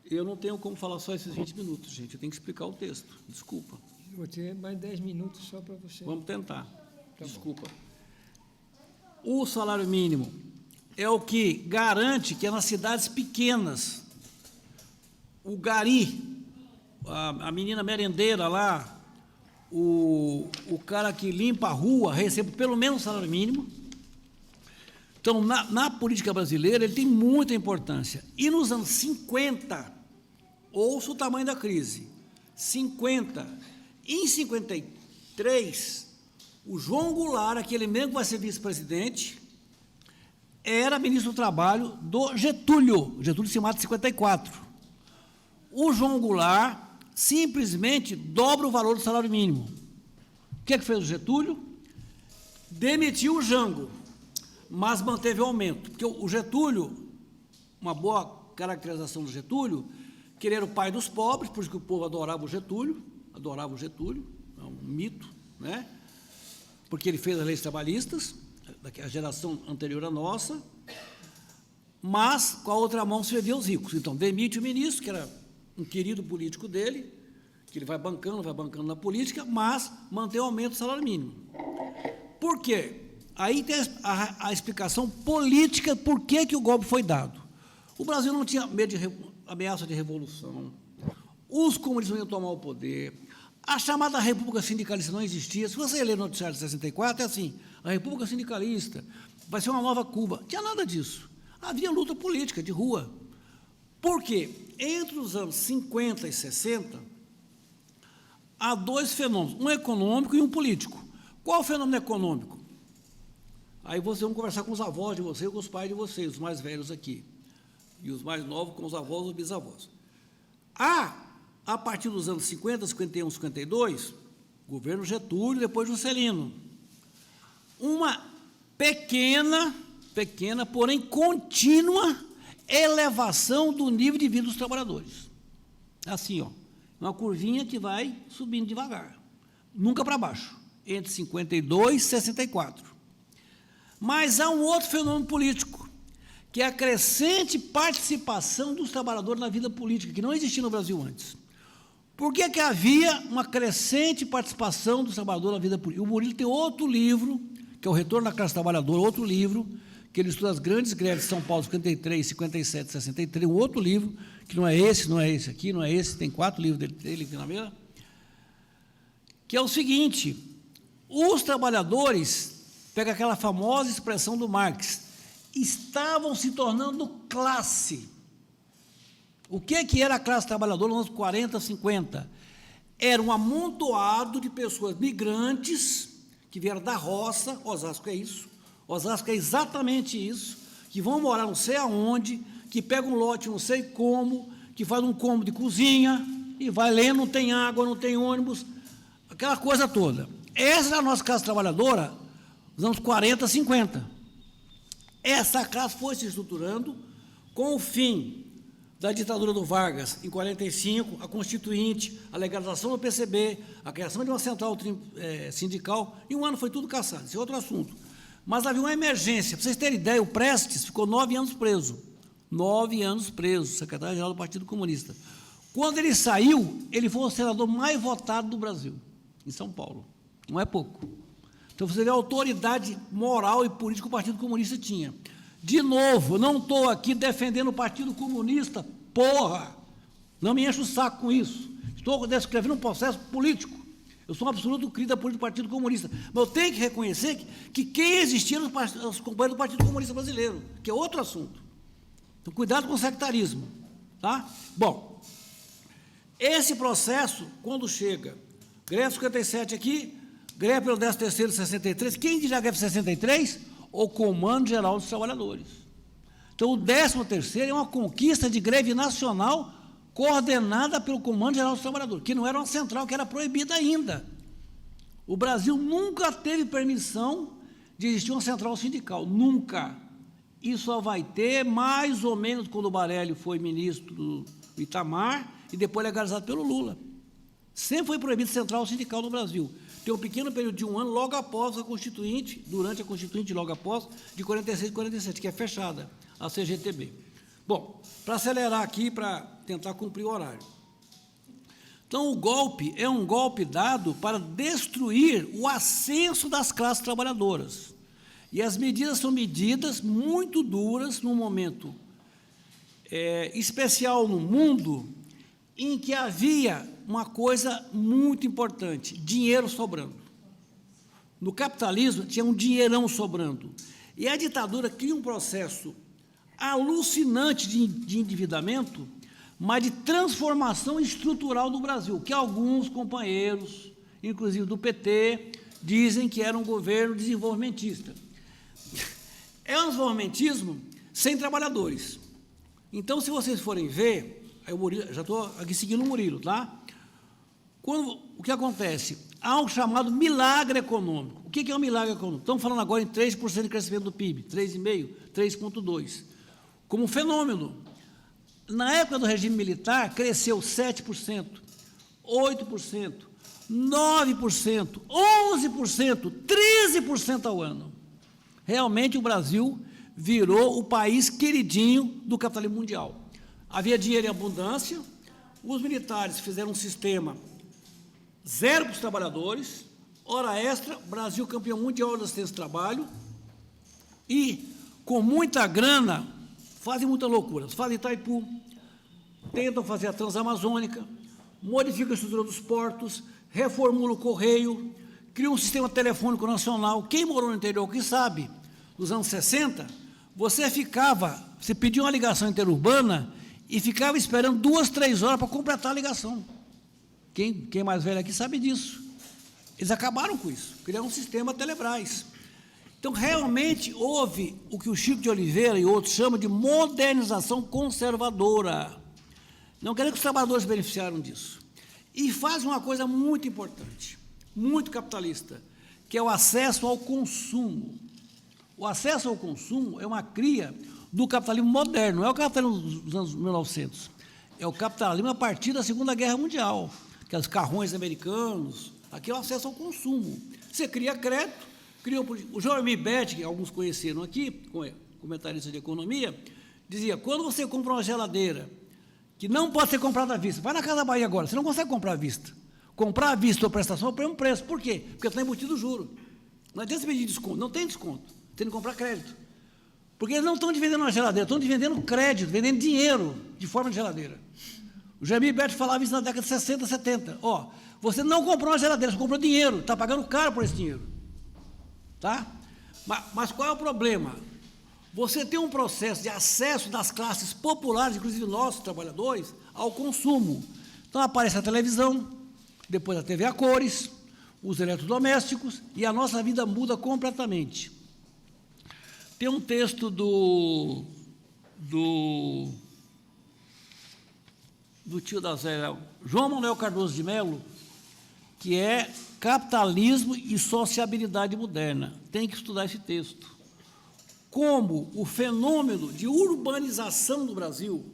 Eu não tenho como falar só esses 20 minutos, gente. Eu tenho que explicar o texto. Desculpa. Vou ter mais 10 minutos só para você. Vamos tentar. Desculpa. O salário mínimo é o que garante que nas cidades pequenas, o gari, a menina merendeira lá, o cara que limpa a rua, recebe pelo menos o salário mínimo. Então, na política brasileira, ele tem muita importância. E nos anos 50, ouça o tamanho da crise, 50, em 53, o João Goulart, aquele mesmo que vai ser vice-presidente, era ministro do Trabalho do Getúlio. Getúlio se mata em 54. O João Goulart simplesmente dobra o valor do salário mínimo. O que fez o Getúlio? Demitiu o Jango, mas manteve o aumento. Porque o Getúlio, uma boa caracterização do Getúlio, que ele era o pai dos pobres, por isso que o povo adorava o Getúlio, é um mito, né? Porque ele fez as leis trabalhistas, a geração anterior à nossa, mas com a outra mão servia os ricos. Então, demite o ministro, que era um querido político dele, que ele vai bancando na política, mas mantém o aumento do salário mínimo. Por quê? Aí tem a explicação política por que o golpe foi dado. O Brasil não tinha medo de ameaça de revolução, os comunistas iam tomar o poder, a chamada República Sindicalista não existia. Se você ler o noticiário de 64, é assim, a República Sindicalista vai ser uma nova Cuba. Não tinha nada disso. Havia luta política de rua. Por quê? Entre os anos 50 e 60, há dois fenômenos, um econômico e um político. Qual o fenômeno econômico? Aí vocês vão conversar com os avós de vocês, com os pais de vocês, os mais velhos aqui, e os mais novos com os avós ou bisavós. A partir dos anos 50, 51, 52, governo Getúlio, depois Juscelino, uma pequena, porém contínua elevação do nível de vida dos trabalhadores. Assim, ó, uma curvinha que vai subindo devagar, nunca para baixo, entre 52 e 64. Mas há um outro fenômeno político, que é a crescente participação dos trabalhadores na vida política, que não existia no Brasil antes. Por que havia uma crescente participação dos trabalhadores na vida política? O Murilo tem outro livro, que é o Retorno da Classe Trabalhadora, outro livro, que ele estuda as grandes greves de São Paulo, 53, 57, 63, um outro livro, que não é esse aqui, não é esse, tem 4 livros dele aqui na mesa, que é o seguinte: os trabalhadores, pega aquela famosa expressão do Marx, estavam se tornando classe. O que era a classe trabalhadora nos anos 40, 50? Era um amontoado de pessoas migrantes que vieram da roça. Osasco é isso, Osasco é exatamente isso, que vão morar não sei aonde, que pegam um lote não sei como, que faz um cômodo de cozinha, e vai lendo, não tem água, não tem ônibus, aquela coisa toda. Essa era a nossa classe trabalhadora nos anos 40, 50. Essa classe foi se estruturando com o fim da ditadura do Vargas, em 45, a Constituinte, a legalização do PCB, a criação de uma central sindical, em um ano foi tudo caçado, esse é outro assunto. Mas havia uma emergência. Para vocês terem ideia, o Prestes ficou 9 anos preso. 9 anos preso, secretário-geral do Partido Comunista. Quando ele saiu, ele foi o senador mais votado do Brasil, em São Paulo. Não é pouco. Então, você vê a autoridade moral e política que o Partido Comunista tinha. De novo, eu não estou aqui defendendo o Partido Comunista, porra! Não me enche o saco com isso. Estou descrevendo um processo político. Eu sou um absoluto crítico da política do Partido Comunista. Mas eu tenho que reconhecer que quem existia eram os companheiros do Partido Comunista Brasileiro, que é outro assunto. Então, cuidado com o sectarismo. Tá? Bom, esse processo, quando chega, greve 57 aqui, Greve pelo 13º de 63. Quem diz a greve de 63? O Comando Geral dos Trabalhadores. Então, o 13º é uma conquista de greve nacional coordenada pelo Comando Geral dos Trabalhadores, que não era uma central, que era proibida ainda. O Brasil nunca teve permissão de existir uma central sindical, nunca. Isso só vai ter mais ou menos quando o Barelli foi ministro do Itamar e depois legalizado pelo Lula. Sempre foi proibido central sindical no Brasil. Tem um pequeno período de 1 ano logo após a Constituinte, durante a Constituinte, logo após, de 46 e 47, que é fechada, a CGTB. Bom, para acelerar aqui, para tentar cumprir o horário. Então, o golpe é um golpe dado para destruir o ascenso das classes trabalhadoras. E as medidas são medidas muito duras num momento especial no mundo em que havia uma coisa muito importante, dinheiro sobrando. No capitalismo tinha um dinheirão sobrando. E a ditadura cria um processo alucinante de endividamento, mas de transformação estrutural do Brasil, que alguns companheiros, inclusive do PT, dizem que era um governo desenvolvimentista. É um desenvolvimentismo sem trabalhadores. Então, se vocês forem ver, aí o Murilo, já estou aqui seguindo o Murilo, tá? O que acontece? Há um chamado milagre econômico. O que é um milagre econômico? Estamos falando agora em 3% de crescimento do PIB, 3,5%, 3,2%. Como um fenômeno. Na época do regime militar, cresceu 7%, 8%, 9%, 11%, 13% ao ano. Realmente o Brasil virou o país queridinho do capitalismo mundial. Havia dinheiro em abundância, os militares fizeram um sistema zero para os trabalhadores, hora extra, Brasil campeão mundial de assistência de trabalho, e com muita grana, fazem muita loucura. Fazem Itaipu, tentam fazer a Transamazônica, modificam a estrutura dos portos, reformulam o correio, criam um sistema telefônico nacional. Quem morou no interior, que sabe, nos anos 60, você pedia uma ligação interurbana e ficava esperando 2, 3 horas para completar a ligação. Quem mais velho aqui sabe disso. Eles acabaram com isso, criaram um sistema Telebrás. Então, realmente, houve o que o Chico de Oliveira e outros chamam de modernização conservadora. Não quero que os trabalhadores beneficiaram disso. E faz uma coisa muito importante, muito capitalista, que é o acesso ao consumo. O acesso ao consumo é uma cria do capitalismo moderno, não é o capitalismo dos anos 1900, é o capitalismo a partir da Segunda Guerra Mundial, aqueles carrões americanos, aqui é o acesso ao consumo. Você cria crédito, o Jeremy Bett, que alguns conheceram aqui, comentarista de economia, dizia, quando você compra uma geladeira, que não pode ser comprada à vista, vai na Casa Bahia agora, você não consegue comprar à vista. Comprar à vista ou prestação é um preço. Por quê? Porque está embutido o juro. Não adianta você pedir desconto, não tem desconto, tem que comprar crédito. Porque eles não estão te vendendo uma geladeira, estão te vendendo crédito, vendendo dinheiro de forma de geladeira. O Jeremy Bett falava isso na década de 60, 70. Você não comprou uma geladeira, você comprou dinheiro, está pagando caro por esse dinheiro. Tá? Mas qual é o problema? Você tem um processo de acesso das classes populares, inclusive nossos trabalhadores, ao consumo. Então aparece a televisão, depois a TV a cores, os eletrodomésticos, e a nossa vida muda completamente. Tem um texto do tio da Zé, João Manuel Cardoso de Mello, que é Capitalismo e Sociabilidade Moderna. Tem que estudar esse texto. Como o fenômeno de urbanização do Brasil,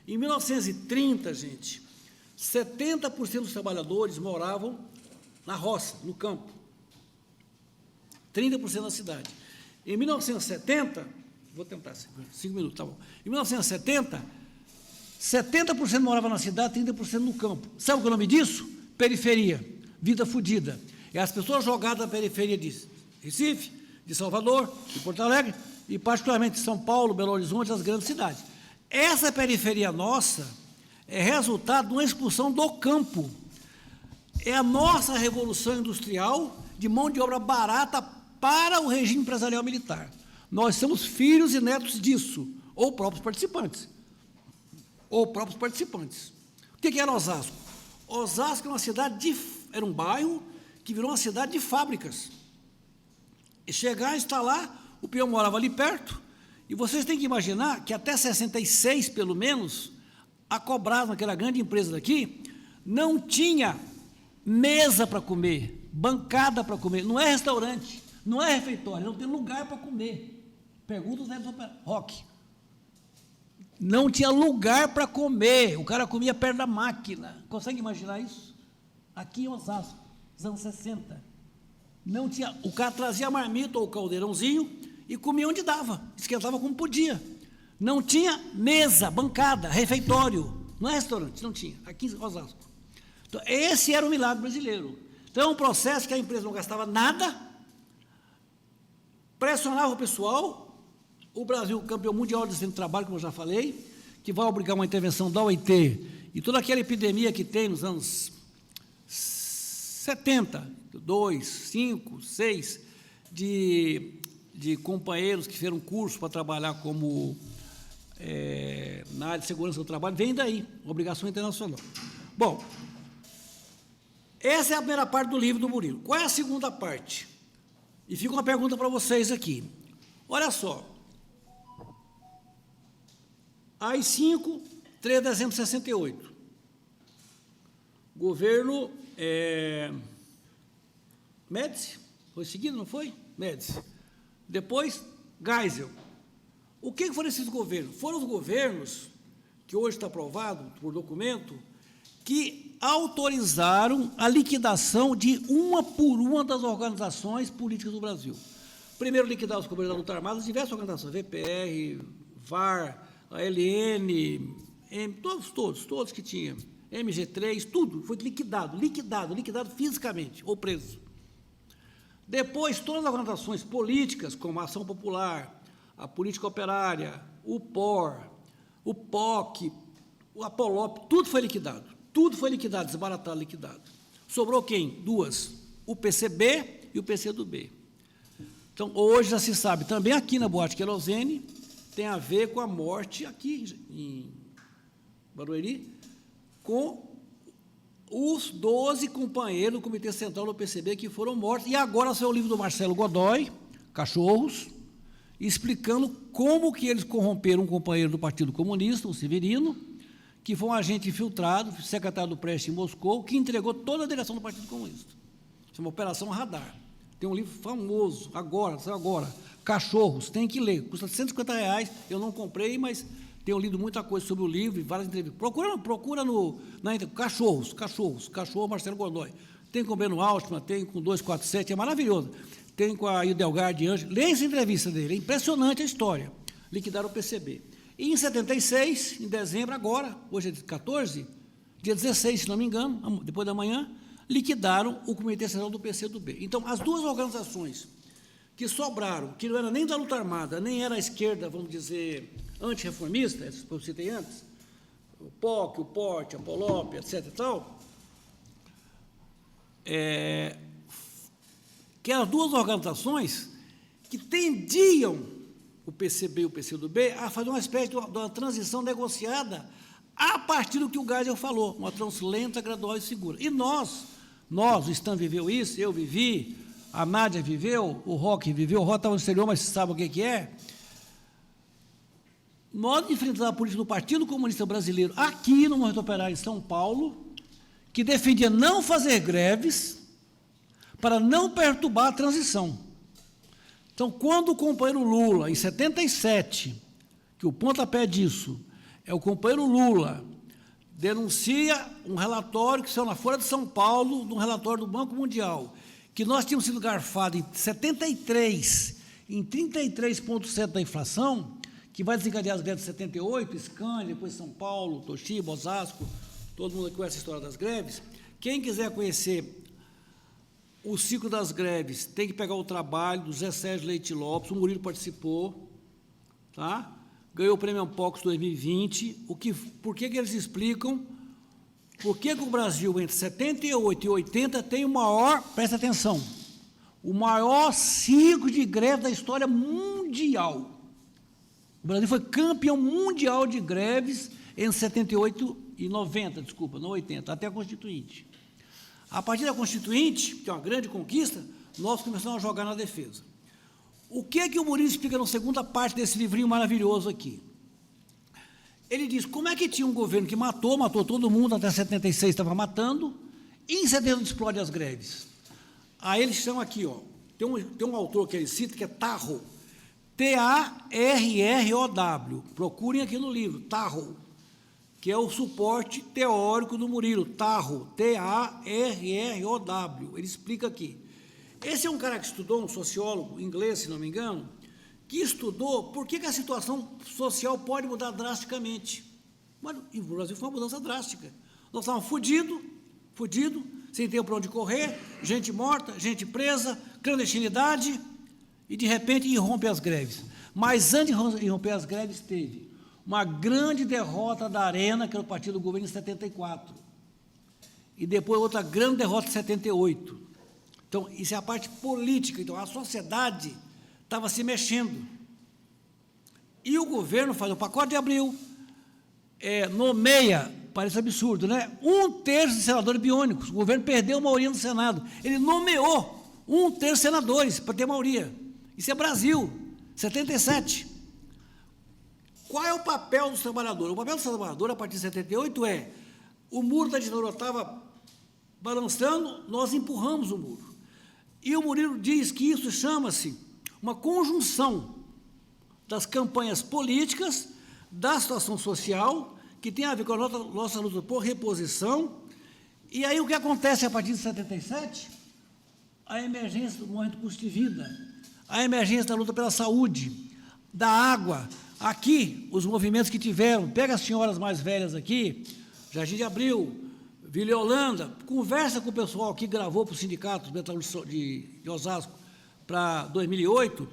em 1930, gente, 70% dos trabalhadores moravam na roça, no campo, 30% na cidade. Em 1970, vou tentar, 5 minutos, tá bom. Em 1970, 70% morava na cidade, 30% no campo. Sabe o que é o nome disso? Periferia, vida fodida. É as pessoas jogadas na periferia de Recife, de Salvador, de Porto Alegre, e particularmente de São Paulo, Belo Horizonte, as grandes cidades. Essa periferia nossa é resultado de uma expulsão do campo. É a nossa revolução industrial de mão de obra barata para o regime empresarial militar. Nós somos filhos e netos disso, ou próprios participantes. O que era Osasco? Osasco era uma cidade, era um bairro que virou uma cidade de fábricas. E chegar a instalar, o peão morava ali perto, e vocês têm que imaginar que até 66, pelo menos, a Cobrasa, aquela grande empresa daqui, não tinha mesa para comer, bancada para comer, não é restaurante, não é refeitório, não tem lugar para comer. Pergunta os netos do Roque. Não tinha lugar para comer, o cara comia perto da máquina. Consegue imaginar isso? Aqui em Osasco, nos anos 60. Não tinha, o cara trazia a marmita ou o caldeirãozinho e comia onde dava, esquentava como podia. Não tinha mesa, bancada, refeitório, não é restaurante, não tinha, aqui em Osasco. Então, esse era o milagre brasileiro. Então, é um processo que a empresa não gastava nada, pressionava o pessoal. O Brasil, campeão mundial de desempenho de trabalho, como eu já falei, que vai obrigar uma intervenção da OIT, e toda aquela epidemia que tem nos anos 70, 2, 5, 6, de companheiros que fizeram curso para trabalhar como na área de segurança do trabalho, vem daí, obrigação internacional. Bom, essa é a primeira parte do livro do Murilo. Qual é a segunda parte? E fica uma pergunta para vocês aqui. Olha só. AI-5, 3 de dezembro de 68. Governo Médici, foi seguido, não foi? Médici. Depois, Geisel. O que foram esses governos? Foram os governos, que hoje está aprovado por documento, que autorizaram a liquidação de uma por uma das organizações políticas do Brasil. Primeiro, liquidaram os companheiros da luta armada, diversas organizações, VPR, VAR, a LN, todos que tinham, MG3, tudo foi liquidado fisicamente, ou preso. Depois, todas as organizações políticas, como a Ação Popular, a Política Operária, o POR, o POC, o APOLOP, tudo foi liquidado, desbaratado, liquidado. Sobrou quem? Duas, o PCB e o PCdoB. Então, hoje já se sabe, também aqui na Boate Querosene, tem a ver com a morte aqui em Barueri, com os 12 companheiros do Comitê Central do PCB que foram mortos. E agora saiu o livro do Marcelo Godoy, Cachorros, explicando como que eles corromperam um companheiro do Partido Comunista, o Severino, que foi um agente infiltrado, secretário do Prestes em Moscou, que entregou toda a direção do Partido Comunista. Isso é uma operação radar. Tem um livro famoso, saiu agora, Cachorros, tem que ler, custa R$150, eu não comprei, mas tenho lido muita coisa sobre o livro e várias entrevistas. Procura na internet, Cachorro Marcelo Godoy. Tem com o Beno Altman, tem com 247, é maravilhoso. Tem com a Idelgar de Anjos. Leia essa entrevista dele, é impressionante a história. Liquidaram o PCB. E em 76, em dezembro, agora, hoje é 14, dia 16, se não me engano, depois da manhã, liquidaram o Comitê Central do PCdoB. Então, as duas organizações que sobraram, que não era nem da luta armada, nem era a esquerda, vamos dizer, antirreformista, essas que eu citei antes, o POC, o PORT, a POLOP, etc. e tal, que eram duas organizações que tendiam o PCB e o PCdoB a fazer uma espécie de uma transição negociada a partir do que o Geisel falou, uma transição lenta, gradual e segura. E nós, o Stan viveu isso, eu vivi, a Nádia viveu, o Roque viveu, o Roque estava no exterior, mas sabe o que é? Nós enfrentamos a política do Partido Comunista Brasileiro aqui no Movimento Operário em São Paulo, que defendia não fazer greves para não perturbar a transição. Então, quando o companheiro Lula, em 77, que o pontapé disso é o companheiro Lula, denuncia um relatório que saiu na Folha de São Paulo, de um relatório do Banco Mundial, que nós tínhamos sido garfados em 73, em 33,7% da inflação, que vai desencadear as greves de 78, Scania, depois São Paulo, Toshiba, Osasco, todo mundo conhece a história das greves. Quem quiser conhecer o ciclo das greves, tem que pegar o trabalho do Zé Sérgio Leite Lopes, o Murilo participou, tá? Ganhou o Prêmio Ampox 2020. Por que eles explicam por que o Brasil, entre 78 e 80, tem o maior, presta atenção, o maior ciclo de greve da história mundial. O Brasil foi campeão mundial de greves entre 78 e 90, desculpa, não 80, até a Constituinte. A partir da Constituinte, que é uma grande conquista, nós começamos a jogar na defesa. O que o Murilo explica na segunda parte desse livrinho maravilhoso aqui? Ele diz como é que tinha um governo que matou todo mundo, até 76 estava matando, e em 70 explode as greves. Aí eles estão aqui, ó, tem um autor que ele cita, que é Tarrow, T-A-R-R-O-W, procurem aqui no livro, Tarrow, que é o suporte teórico do Murilo, Tarrow, T-A-R-R-O-W, ele explica aqui. Esse é um cara que estudou, um sociólogo inglês, se não me engano, que estudou por que a situação social pode mudar drasticamente. Mas no Brasil foi uma mudança drástica. Nós estávamos fodidos, sem ter para onde correr, gente morta, gente presa, clandestinidade, e de repente irrompe as greves. Mas antes de irromper as greves, teve uma grande derrota da Arena, que era o partido do governo, em 74. E depois outra grande derrota em 78. Então, isso é a parte política. Então, a sociedade estava se mexendo. E o governo faz o pacote de Abril, nomeia, parece absurdo, né? 1/3 de senadores biônicos. O governo perdeu a maioria no Senado. Ele nomeou 1/3 de senadores para ter maioria. Isso é Brasil, 77. Qual é o papel dos trabalhadores? O papel dos trabalhadores, a partir de 78, o muro da ditadura estava balançando, nós empurramos o muro. E o Murilo diz que isso chama-se uma conjunção das campanhas políticas, da situação social, que tem a ver com a nossa luta por reposição. E aí o que acontece a partir de 77? A emergência do momento custo de vida, a emergência da luta pela saúde, da água. Aqui, os movimentos que tiveram, pega as senhoras mais velhas aqui, Jardim de Abril, Vila Holanda, conversa com o pessoal que gravou para os sindicatos de Osasco para 2008,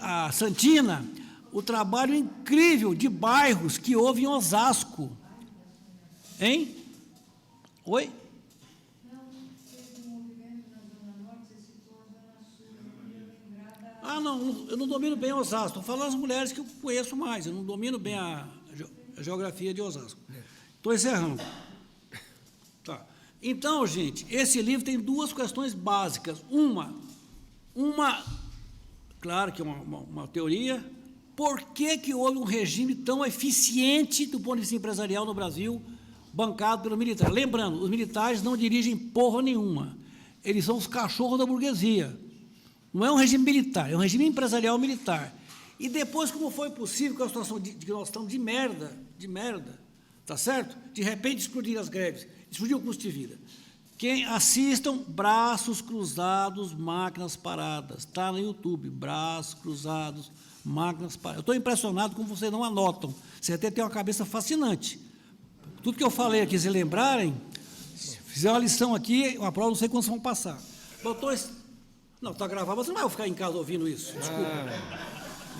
a Santina, o trabalho incrível de bairros que houve em Osasco. Hein? Oi? Não, eu não domino bem Osasco, estou falando das mulheres que eu conheço mais, eu não domino bem a geografia de Osasco. Estou encerrando. Tá. Então, gente, esse livro tem duas questões básicas. Uma claro que é uma teoria, por que houve um regime tão eficiente do ponto de vista empresarial no Brasil, bancado pelo militar? Lembrando, os militares não dirigem porra nenhuma, eles são os cachorros da burguesia. Não é um regime militar, é um regime empresarial militar. E depois, como foi possível com a situação que nós estamos de merda, tá certo? De repente explodir as greves, explodir o custo de vida. Quem assistam, braços cruzados, máquinas paradas, está no YouTube, braços cruzados, máquinas paradas. Eu estou impressionado como vocês não anotam, você até tem uma cabeça fascinante. Tudo que eu falei aqui, se lembrarem, se fizer uma lição aqui, uma prova, não sei quantos vão passar. Doutor, não, está gravado, você não vai ficar em casa ouvindo isso, desculpa.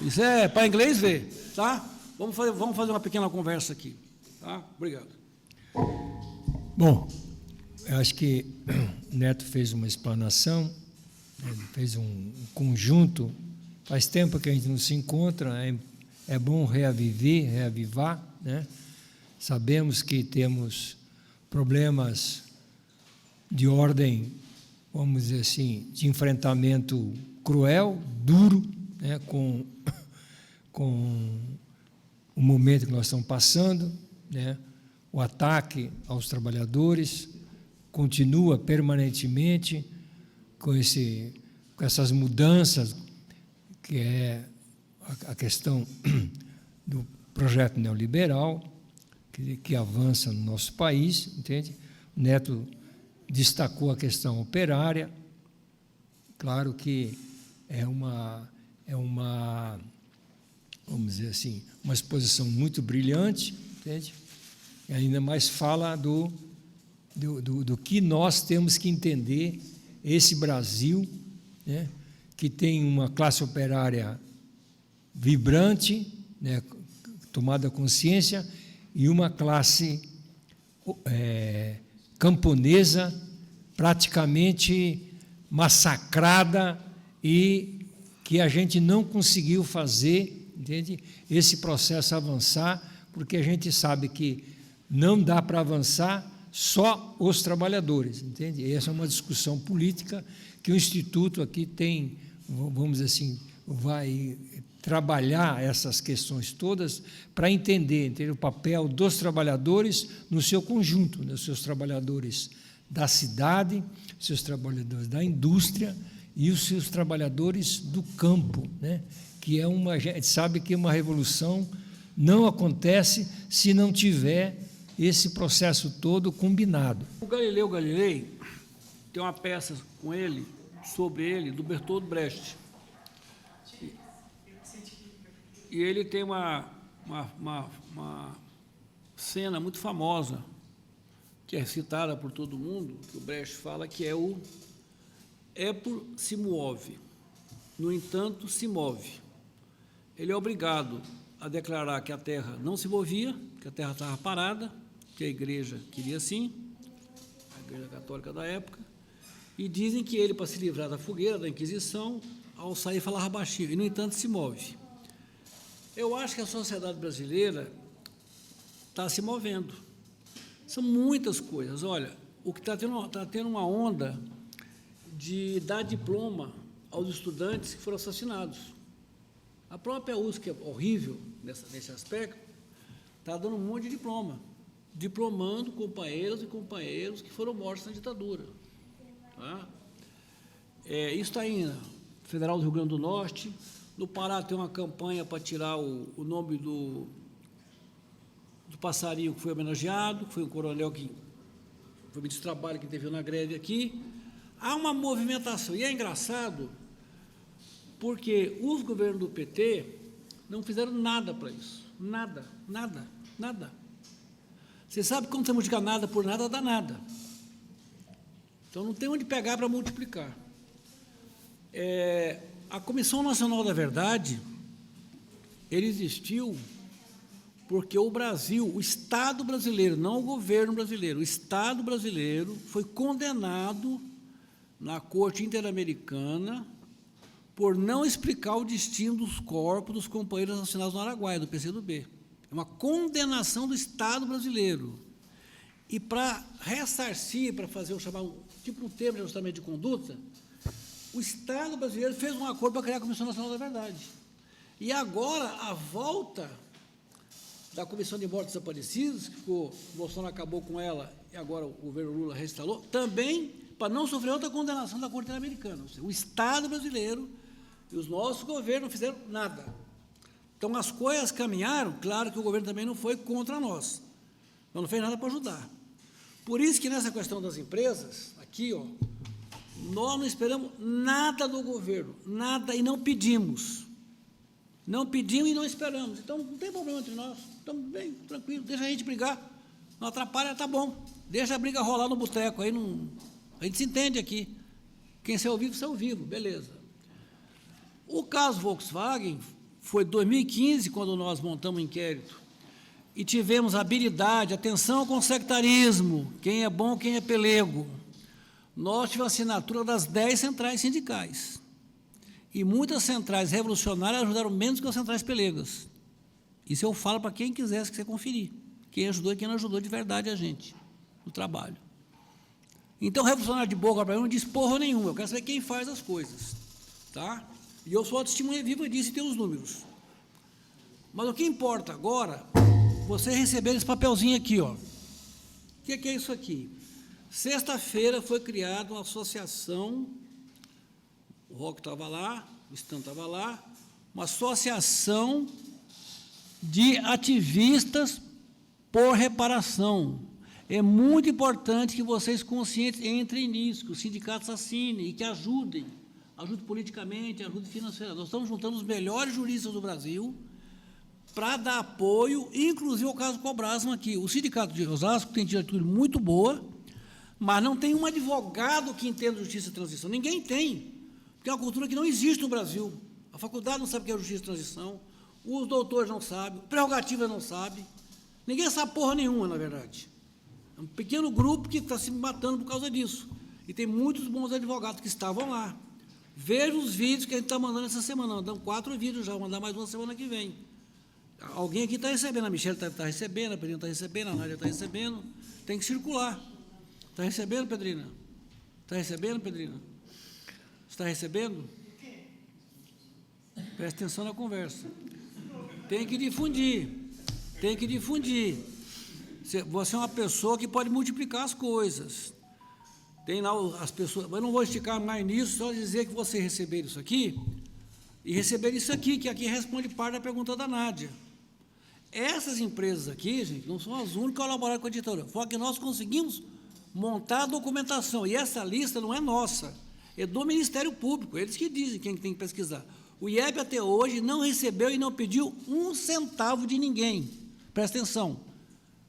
Isso é para inglês ver, tá? Vamos fazer uma pequena conversa aqui, tá? Obrigado. Bom, eu acho que o Neto fez uma explanação, fez um conjunto. Faz tempo que a gente não se encontra, é bom reavivar, né? Sabemos que temos problemas de ordem, vamos dizer assim, de enfrentamento cruel, duro, né, com o momento que nós estamos passando, né? O ataque aos trabalhadores continua permanentemente com essas mudanças, que é a questão do projeto neoliberal, que avança no nosso país, entende? O Neto destacou a questão operária. Claro que é uma vamos dizer assim, uma exposição muito brilhante, entende? E ainda mais fala do que nós temos que entender esse Brasil, né, que tem uma classe operária vibrante, né, tomada consciência, e uma classe camponesa praticamente massacrada e que a gente não conseguiu fazer, entende, esse processo avançar, porque a gente sabe que não dá para avançar só os trabalhadores, entende? E essa é uma discussão política que o Instituto aqui tem, vamos dizer assim, vai trabalhar essas questões todas para entender o papel dos trabalhadores no seu conjunto, né, os seus trabalhadores da cidade, os seus trabalhadores da indústria e os seus trabalhadores do campo, né, que a gente sabe que uma revolução não acontece se não tiver esse processo todo combinado. O Galileu Galilei tem uma peça com ele, sobre ele, do Bertolt Brecht. E ele tem uma cena muito famosa, que é citada por todo mundo, que o Brecht fala, que é o Épur se move, no entanto, se move. Ele é obrigado a declarar que a Terra não se movia, que a Terra estava parada, que a Igreja queria assim, a Igreja Católica da época, e dizem que ele, para se livrar da fogueira, da Inquisição, ao sair falava baixinho, e, no entanto, se move. Eu acho que a sociedade brasileira está se movendo. São muitas coisas. Olha, o que está tendo uma onda de dar diploma aos estudantes que foram assassinados. A própria USP, que é horrível nesse aspecto, está dando um monte de diploma, diplomando companheiros e companheiros que foram mortos na ditadura. Tá? Isso está aí na Federal do Rio Grande do Norte. No Pará tem uma campanha para tirar o nome do passarinho que foi homenageado, que foi um coronel que foi ministro do Trabalho que interveio na greve aqui. Há uma movimentação, e é engraçado, porque os governos do PT não fizeram nada para isso. Nada, nada, nada. Você sabe que quando você multiplica nada por nada, dá nada. Então, não tem onde pegar para multiplicar. A Comissão Nacional da Verdade, ele existiu porque o Brasil, o Estado brasileiro, não o governo brasileiro, o Estado brasileiro foi condenado na Corte Interamericana por não explicar o destino dos corpos dos companheiros assassinados no Araguaia, do PCdoB. É uma condenação do Estado brasileiro. E para ressarcir, para fazer um termo de ajustamento de conduta, o Estado brasileiro fez um acordo para criar a Comissão Nacional da Verdade. E agora, a volta da Comissão de Mortos Desaparecidos, que o Bolsonaro acabou com ela e agora o governo Lula reinstalou, também para não sofrer outra condenação da Corte Interamericana. Ou seja, o Estado brasileiro e os nossos governos não fizeram nada. Então, as coisas caminharam, claro que o governo também não foi contra nós, mas não fez nada para ajudar. Por isso que nessa questão das empresas, aqui, ó, nós não esperamos nada do governo, nada, e não pedimos. Não pedimos e não esperamos. Então, não tem problema entre nós. Estamos bem, tranquilo, deixa a gente brigar. Não atrapalha, tá bom. Deixa a briga rolar no boteco, aí não, a gente se entende aqui. Quem saiu vivo, saiu vivo, beleza. O caso Volkswagen foi 2015, quando nós montamos o inquérito, e tivemos habilidade, atenção com o sectarismo, quem é bom, quem é pelego. Nós tivemos assinatura das 10 centrais sindicais. E muitas centrais revolucionárias ajudaram menos que as centrais pelegas. Isso eu falo para quem quisesse que você conferir. Quem ajudou e quem não ajudou de verdade a gente, no trabalho. Então, o revolucionário de boca para mim não diz porra nenhuma, eu quero saber quem faz as coisas. Tá? E eu sou a testemunha viva disso e tenho os números. Mas o que importa agora, você receber esse papelzinho aqui, ó. O que é isso aqui? Sexta-feira foi criada uma associação, o Roque estava lá, o Stan estava lá, uma associação de ativistas por reparação. É muito importante que vocês conscientes entrem nisso, que os sindicatos assinem e que ajudem politicamente, ajudem financeiramente. Nós estamos juntando os melhores juristas do Brasil para dar apoio, inclusive ao caso Cobrasma aqui. O Sindicato de Osasco tem tido atitude muito boa, mas não tem um advogado que entenda justiça e transição. Ninguém tem, porque é uma cultura que não existe no Brasil. A faculdade não sabe o que é justiça e transição, os doutores não sabem, prerrogativa não sabe, ninguém sabe porra nenhuma, na verdade. É um pequeno grupo que está se matando por causa disso. E tem muitos bons advogados que estavam lá. Veja os vídeos que a gente está mandando essa semana. Mandamos 4 vídeos já, vou mandar mais uma semana que vem. Alguém aqui está recebendo, a Michelle está recebendo, a Perina está recebendo, a Nádia está recebendo. tem que circular. Está recebendo, Pedrina? Está recebendo, Pedrina? Está recebendo? Presta atenção na conversa. Tem que difundir. Tem que difundir. Você é uma pessoa que pode multiplicar as coisas. Tem lá as pessoas... Eu não vou esticar mais nisso, só dizer que você receber isso aqui e receber isso aqui, que aqui responde parte da pergunta da Nádia. Essas empresas aqui, gente, não são as únicas que colaboraram com a ditadura. Foi que nós conseguimos montar a documentação. E essa lista não é nossa, é do Ministério Público. Eles que dizem quem tem que pesquisar. O IEP até hoje não recebeu e não pediu um centavo de ninguém. Presta atenção.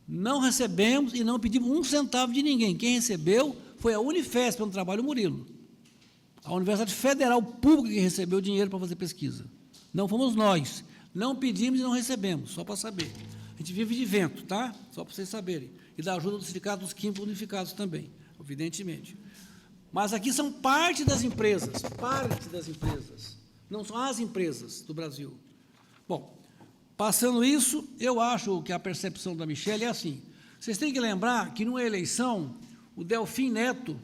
Não recebemos e não pedimos um centavo de ninguém. Quem recebeu foi a Unifesp, no trabalho Murilo. A Universidade Federal Pública que recebeu dinheiro para fazer pesquisa. Não fomos nós. Não pedimos e não recebemos, só para saber. A gente vive de vento, tá? Só para vocês saberem. E da ajuda do Sindicato dos Químicos Unificados também, evidentemente. Mas aqui são parte das empresas, não são as empresas do Brasil. Bom, passando isso, eu acho que a percepção da Michele é assim. Vocês têm que lembrar que, numa eleição, o Delfim Neto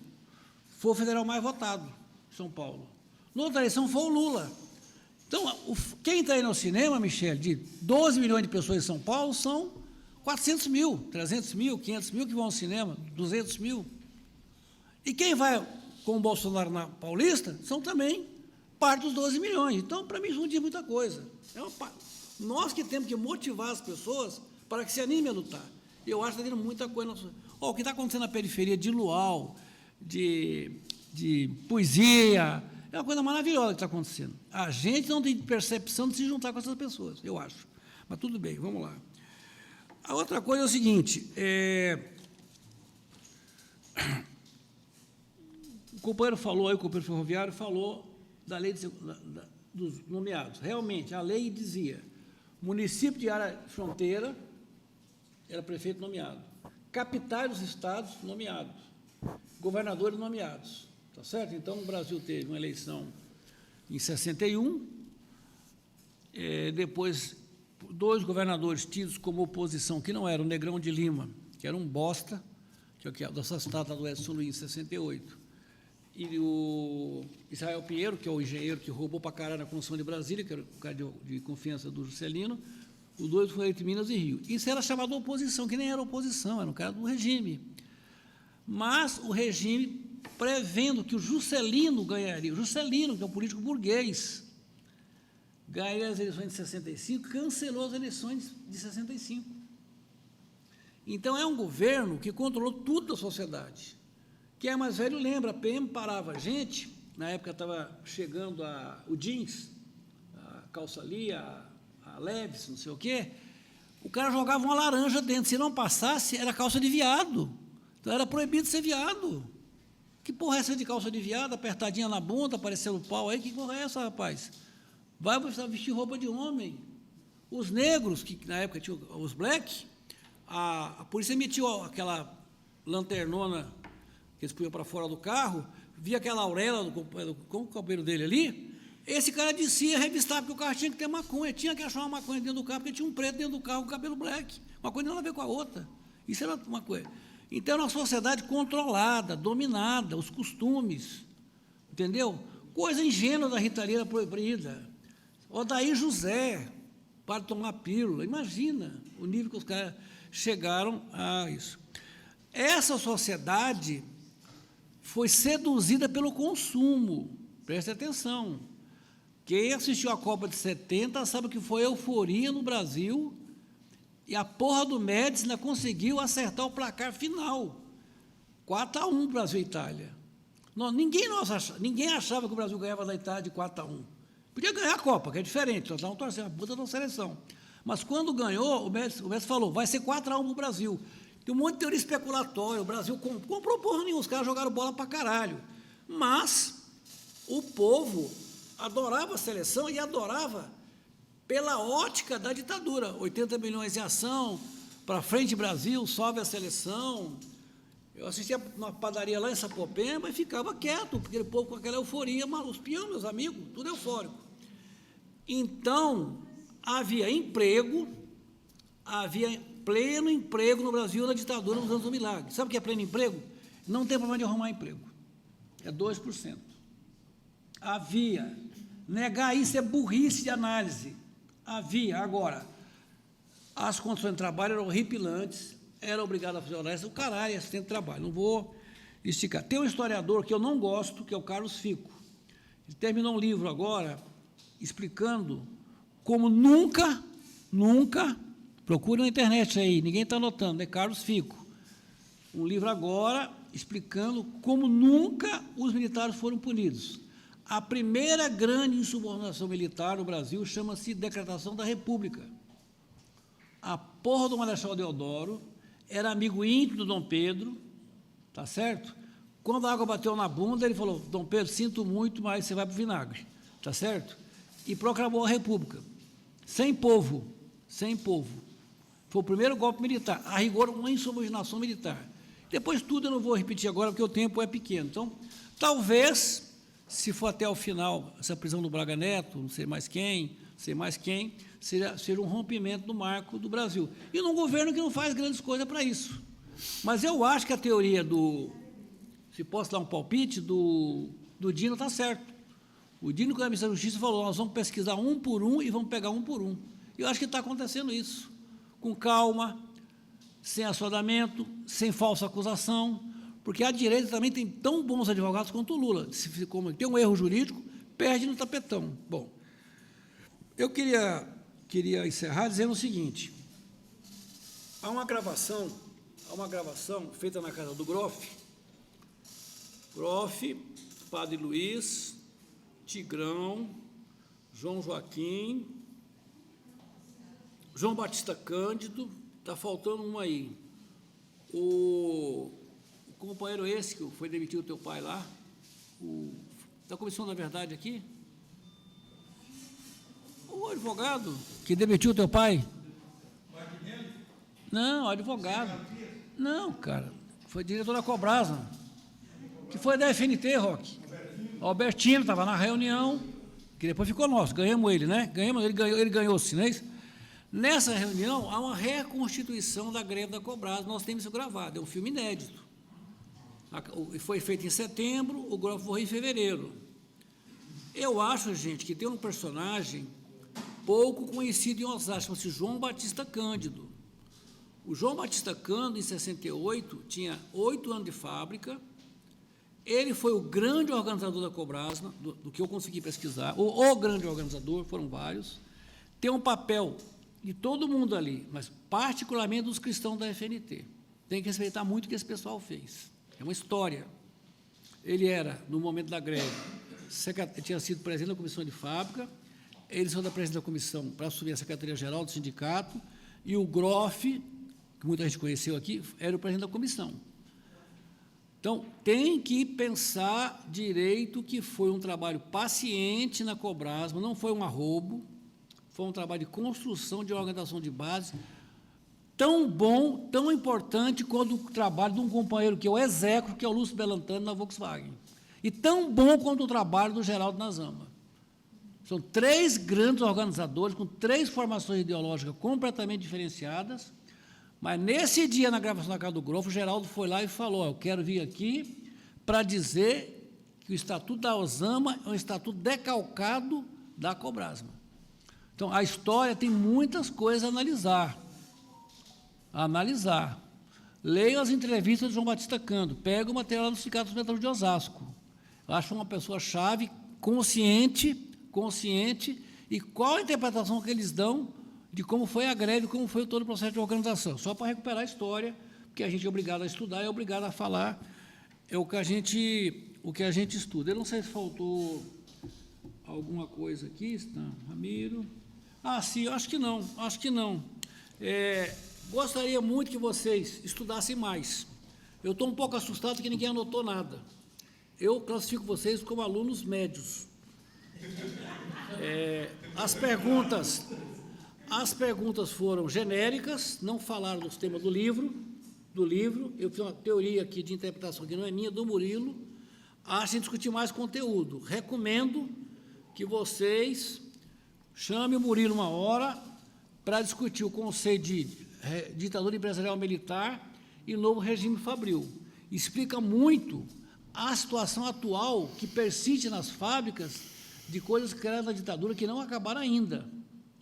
foi o federal mais votado em São Paulo. Noutra eleição foi o Lula. Então, quem está aí no cinema, Michele, de 12 milhões de pessoas em São Paulo, são 400 mil, 300 mil, 500 mil que vão ao cinema, 200 mil. E quem vai com o Bolsonaro na Paulista são também parte dos 12 milhões. Então, para mim, isso não diz muita coisa. Nós que temos que motivar as pessoas para que se animem a lutar. Eu acho que está tendo muita coisa. O que está acontecendo na periferia de luau, de poesia, é uma coisa maravilhosa que está acontecendo. A gente não tem percepção de se juntar com essas pessoas, eu acho. Mas tudo bem, vamos lá. A outra coisa é o seguinte, o companheiro falou aí, o companheiro ferroviário falou da lei dos nomeados. Realmente, a lei dizia, município de área de fronteira era prefeito nomeado, capitais dos estados nomeados, governadores nomeados. Tá certo? Então, o Brasil teve uma eleição em 61, depois, 2 governadores tidos como oposição, que não eram o Negrão de Lima, que era um bosta, que é o do assassinato do Edson Luiz, em 68, e o Israel Pinheiro, que é o engenheiro que roubou para caralho na construção de Brasília, que era o cara de confiança do Juscelino, os 2 foram eleitos em Minas e Rio. Isso era chamado oposição, que nem era oposição, era um cara do regime. Mas o regime, prevendo que o Juscelino ganharia, o Juscelino, que é um político burguês, ganharia as eleições de 65, cancelou as eleições de 65. Então, é um governo que controlou tudo da sociedade. Quem é mais velho lembra, a PM parava a gente, na época estava chegando o jeans, a calça ali, a Levi's, não sei o quê, o cara jogava uma laranja dentro, se não passasse, era calça de viado. Então, era proibido ser viado. Que porra é essa de calça de viado, apertadinha na bunda, aparecendo o pau aí? Que porra é essa, rapaz? Vai vestir roupa de homem. Os negros, que na época tinham os black, a polícia emitiu aquela lanternona que eles punham para fora do carro, via aquela auréola com o cabelo dele ali, esse cara descia, revistava, porque o carro tinha que ter maconha, tinha que achar uma maconha dentro do carro, porque tinha um preto dentro do carro com cabelo black. Uma coisa não tem nada a ver com a outra. Isso era uma coisa. Então, é uma sociedade controlada, dominada, os costumes, entendeu? Coisa ingênua da Ritaria proibida. Odair José, para tomar pílula, imagina o nível que os caras chegaram a isso. Essa sociedade foi seduzida pelo consumo, preste atenção. Quem assistiu a Copa de 70 sabe que foi euforia no Brasil. E a porra do Médici ainda conseguiu acertar o placar final. 4-1 Brasil e Itália. Ninguém achava que o Brasil ganhava da Itália de 4-1. Podia ganhar a Copa, que é diferente, nós estávamos torcendo, a puta da seleção. Mas quando ganhou, o Médici falou, vai ser 4-1 para o Brasil. Tem um monte de teoria especulatória, o Brasil comprou porra nenhuma, os caras jogaram bola para caralho. Mas o povo adorava a seleção e adorava pela ótica da ditadura, 80 milhões em ação, para frente Brasil, salve a seleção. Eu assistia uma padaria lá em Sapopemba e ficava quieto, porque o povo com aquela euforia, os peões, meus amigos, tudo eufórico. Então, havia emprego, havia pleno emprego no Brasil na ditadura nos anos do milagre. Sabe o que é pleno emprego? Não tem problema de arrumar emprego. É 2%. Havia. Negar isso é burrice de análise. Havia. Agora, as condições de trabalho eram horripilantes, era obrigado a fazer horas, o caralho, assistente de trabalho. Não vou esticar. Tem um historiador que eu não gosto, que é o Carlos Fico. Ele terminou um livro agora explicando como nunca, procura na internet aí, ninguém está anotando, é Carlos Fico. Um livro agora explicando como nunca os militares foram punidos. A primeira grande insubordinação militar no Brasil chama-se Decretação da República. A porra do Marechal Deodoro era amigo íntimo do Dom Pedro, tá certo? Quando a água bateu na bunda, ele falou, Dom Pedro, sinto muito, mas você vai para o vinagre, tá certo? E proclamou a República, sem povo. Foi o primeiro golpe militar, a rigor, uma insubordinação militar. Depois tudo eu não vou repetir agora, porque o tempo é pequeno. Então, talvez, se for até o final, essa prisão do Braga Neto, não sei mais quem, seja um rompimento do marco do Brasil. E num governo que não faz grandes coisas para isso. Mas eu acho que a teoria do, se posso dar um palpite, do Dino está certo. O Dino, quando a Ministra da Justiça, falou, nós vamos pesquisar um por um e vamos pegar um por um. Eu acho que está acontecendo isso. Com calma, sem assodamento, sem falsa acusação, porque a direita também tem tão bons advogados quanto o Lula. Se tem um erro jurídico, perde no tapetão. Bom, eu queria encerrar dizendo o seguinte, há uma gravação feita na casa do Groff, Padre Luiz, Tigrão, João Joaquim, João Batista Cândido, está faltando um aí. O companheiro esse, que foi demitido o teu pai lá, da Comissão da Verdade aqui, o advogado que demitiu o teu pai. Não, advogado. Não, cara, foi diretor da Cobrasa, que foi da FNT, Roque. Albertino estava na reunião, que depois ficou nosso, ganhamos ele, né? Ele ganhou, sim, não é isso? Nessa reunião, há uma reconstituição da greve da Cobrasa, nós temos isso gravado, é um filme inédito. Foi feito em setembro, o Groff morreu em fevereiro. Eu acho, gente, que tem um personagem pouco conhecido em Osasco, chama-se João Batista Cândido. O João Batista Cândido, em 68, tinha 8 anos de fábrica, ele foi o grande organizador da Cobrasa, do que eu consegui pesquisar, o grande organizador, foram vários, tem um papel de todo mundo ali, mas particularmente dos cristãos da FNT. Tem que respeitar muito o que esse pessoal fez. É uma história. Ele era, no momento da greve, tinha sido presidente da comissão de fábrica, ele saiu da presidência da comissão para assumir a secretaria-geral do sindicato, e o Groff, que muita gente conheceu aqui, era o presidente da comissão. Então, tem que pensar direito que foi um trabalho paciente na Cobrasma, não foi um arrobo, foi um trabalho de construção de organização de base, tão bom, tão importante quanto o trabalho de um companheiro que eu execro, que é o Lúcio Belantano, na Volkswagen. E tão bom quanto o trabalho do Geraldo Nazamba. São 3 grandes organizadores, com 3 formações ideológicas completamente diferenciadas, mas nesse dia, na gravação da Casa do Groff, o Geraldo foi lá e falou, eu quero vir aqui para dizer que o Estatuto da Osama é um estatuto decalcado da Cobrasma. Então, a história tem muitas coisas a analisar. Leiam as entrevistas de João Batista Cândido, pega o material do Sindicato dos Metalúrgicos de Osasco. Eu acho uma pessoa-chave, consciente, e qual a interpretação que eles dão de como foi a greve, como foi todo o processo de organização. Só para recuperar a história, porque a gente é obrigado a estudar, é obrigado a falar, é o que a gente estuda. Eu não sei se faltou alguma coisa aqui, não, Ramiro. Sim, acho que não. Gostaria muito que vocês estudassem mais. Eu estou um pouco assustado que ninguém anotou nada. Eu classifico vocês como alunos médios. As perguntas foram genéricas, não falaram dos temas do livro. Eu fiz uma teoria aqui de interpretação que não é minha, do Murilo. Acho que discutir mais conteúdo. Recomendo que vocês chamem o Murilo uma hora para discutir o conceito de ditadura empresarial militar e novo regime fabril. Explica muito a situação atual que persiste nas fábricas de coisas criadas na ditadura que não acabaram ainda.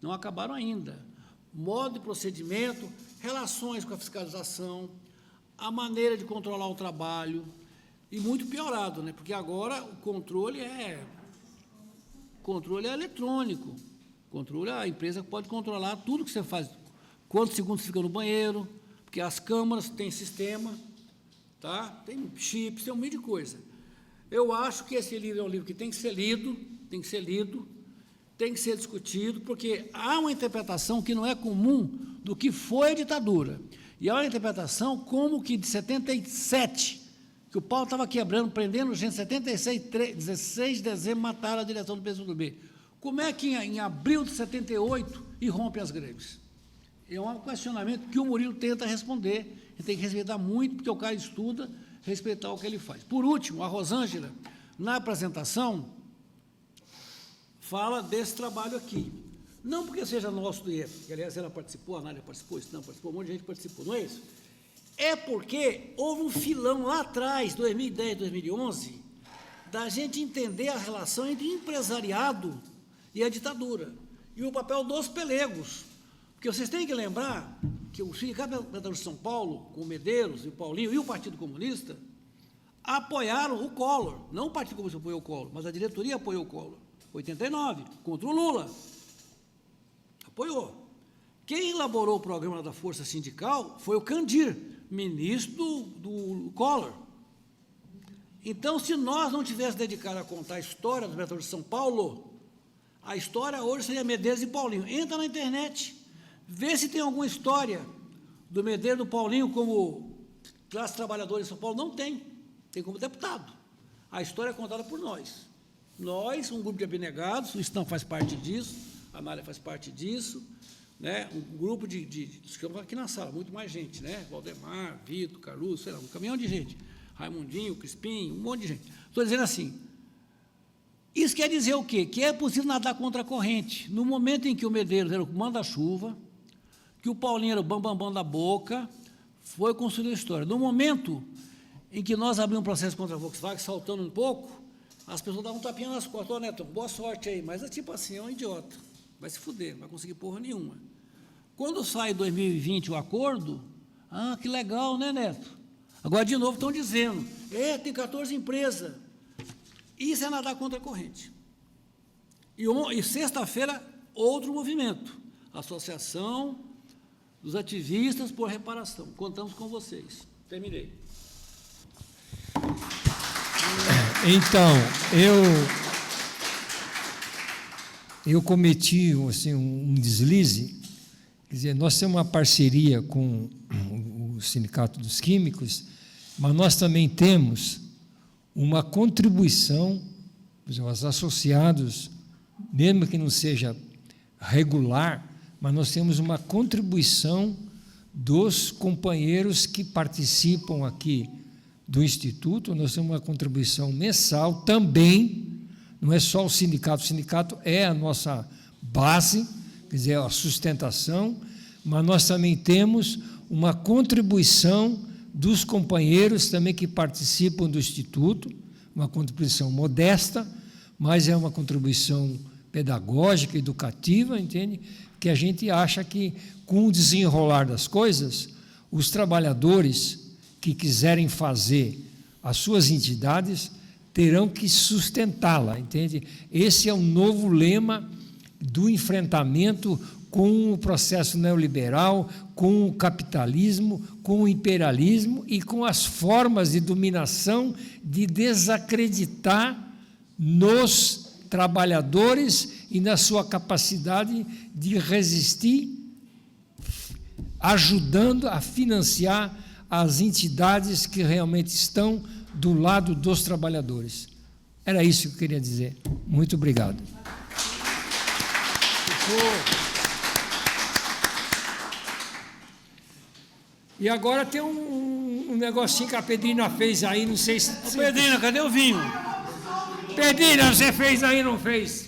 Não acabaram ainda. Modo de procedimento, relações com a fiscalização, a maneira de controlar o trabalho, e muito piorado, né? Porque agora o controle é eletrônico. A empresa pode controlar tudo que você faz, quantos segundos você fica no banheiro, porque as câmaras têm sistema, tá? Tem chips, tem um monte de coisa. Eu acho que esse livro é um livro que tem que ser lido, tem que ser discutido, porque há uma interpretação que não é comum do que foi a ditadura. E há uma interpretação como que de 77, que o Paulo estava quebrando, prendendo gente, 76, 16 de dezembro, mataram a direção do PCdoB. Como é que em abril de 78 irrompe as greves? É um questionamento que o Murilo tenta responder. Ele tem que respeitar muito, porque o cara estuda, respeitar o que ele faz. Por último, a Rosângela, na apresentação, fala desse trabalho aqui. Não porque seja nosso do IEF, que, aliás, ela participou, a Nádia participou, isso não participou, um monte de gente participou, não é isso? É porque houve um filão lá atrás, 2010, 2011, da gente entender a relação entre empresariado e a ditadura, e o papel dos pelegos. Porque vocês têm que lembrar que o Sindicato Metalúrgico de São Paulo, com o Medeiros e o Paulinho e o Partido Comunista, apoiaram o Collor. Não o Partido Comunista apoiou o Collor, mas a diretoria apoiou o Collor. 89, contra o Lula. Apoiou. Quem elaborou o programa da Força Sindical foi o Candir, ministro do Collor. Então, se nós não tivéssemos dedicado a contar a história do Metalúrgico de São Paulo, a história hoje seria Medeiros e Paulinho. Entra na internet, vê se tem alguma história do Medeiros e do Paulinho como classe trabalhadora em São Paulo. Não tem. Tem como deputado. A história é contada por nós. Nós, um grupo de abnegados, o Estão faz parte disso, a Nália faz parte disso, né? Um grupo estamos aqui na sala, muito mais gente, né? Valdemar, Vitor, Carlos, sei lá, um caminhão de gente. Raimundinho, Crispim, um monte de gente. Estou dizendo assim, isso quer dizer o quê? Que é possível nadar contra a corrente. No momento em que o Medeiros era o manda-chuva, que o Paulinho era o bambambam da boca, foi construída a história. No momento em que nós abrimos um processo contra a Volkswagen, saltando um pouco, as pessoas davam um tapinha nas costas. Ó, Neto, boa sorte aí. Mas é tipo assim, é um idiota. Vai se fuder, não vai conseguir porra nenhuma. Quando sai em 2020 o acordo, que legal, né, Neto? Agora, de novo, estão dizendo, tem 14 empresas. Isso é nadar contra a corrente. E sexta-feira, outro movimento. Associação dos Ativistas por Reparação. Contamos com vocês. Terminei. Então, eu cometi assim, um deslize. Quer dizer, nós temos uma parceria com o Sindicato dos Químicos, mas nós também temos uma contribuição, por exemplo, os associados, mesmo que não seja regular, mas nós temos uma contribuição dos companheiros que participam aqui do Instituto. Nós temos uma contribuição mensal também, não é só o sindicato é a nossa base, quer dizer, a sustentação, mas nós também temos uma contribuição dos companheiros também que participam do Instituto, uma contribuição modesta, mas é uma contribuição pedagógica, educativa, entende? Que a gente acha que, com o desenrolar das coisas, os trabalhadores que quiserem fazer as suas entidades terão que sustentá-la, entende? Esse é o novo lema do enfrentamento com o processo neoliberal, com o capitalismo, com o imperialismo e com as formas de dominação de desacreditar nos trabalhadores e na sua capacidade de resistir, ajudando a financiar as entidades que realmente estão do lado dos trabalhadores. Era isso que eu queria dizer. Muito obrigado. E agora tem um negocinho que a Pedrina fez aí, não sei se... Pedrina, cadê o vinho? Pedrina, você fez aí, não fez?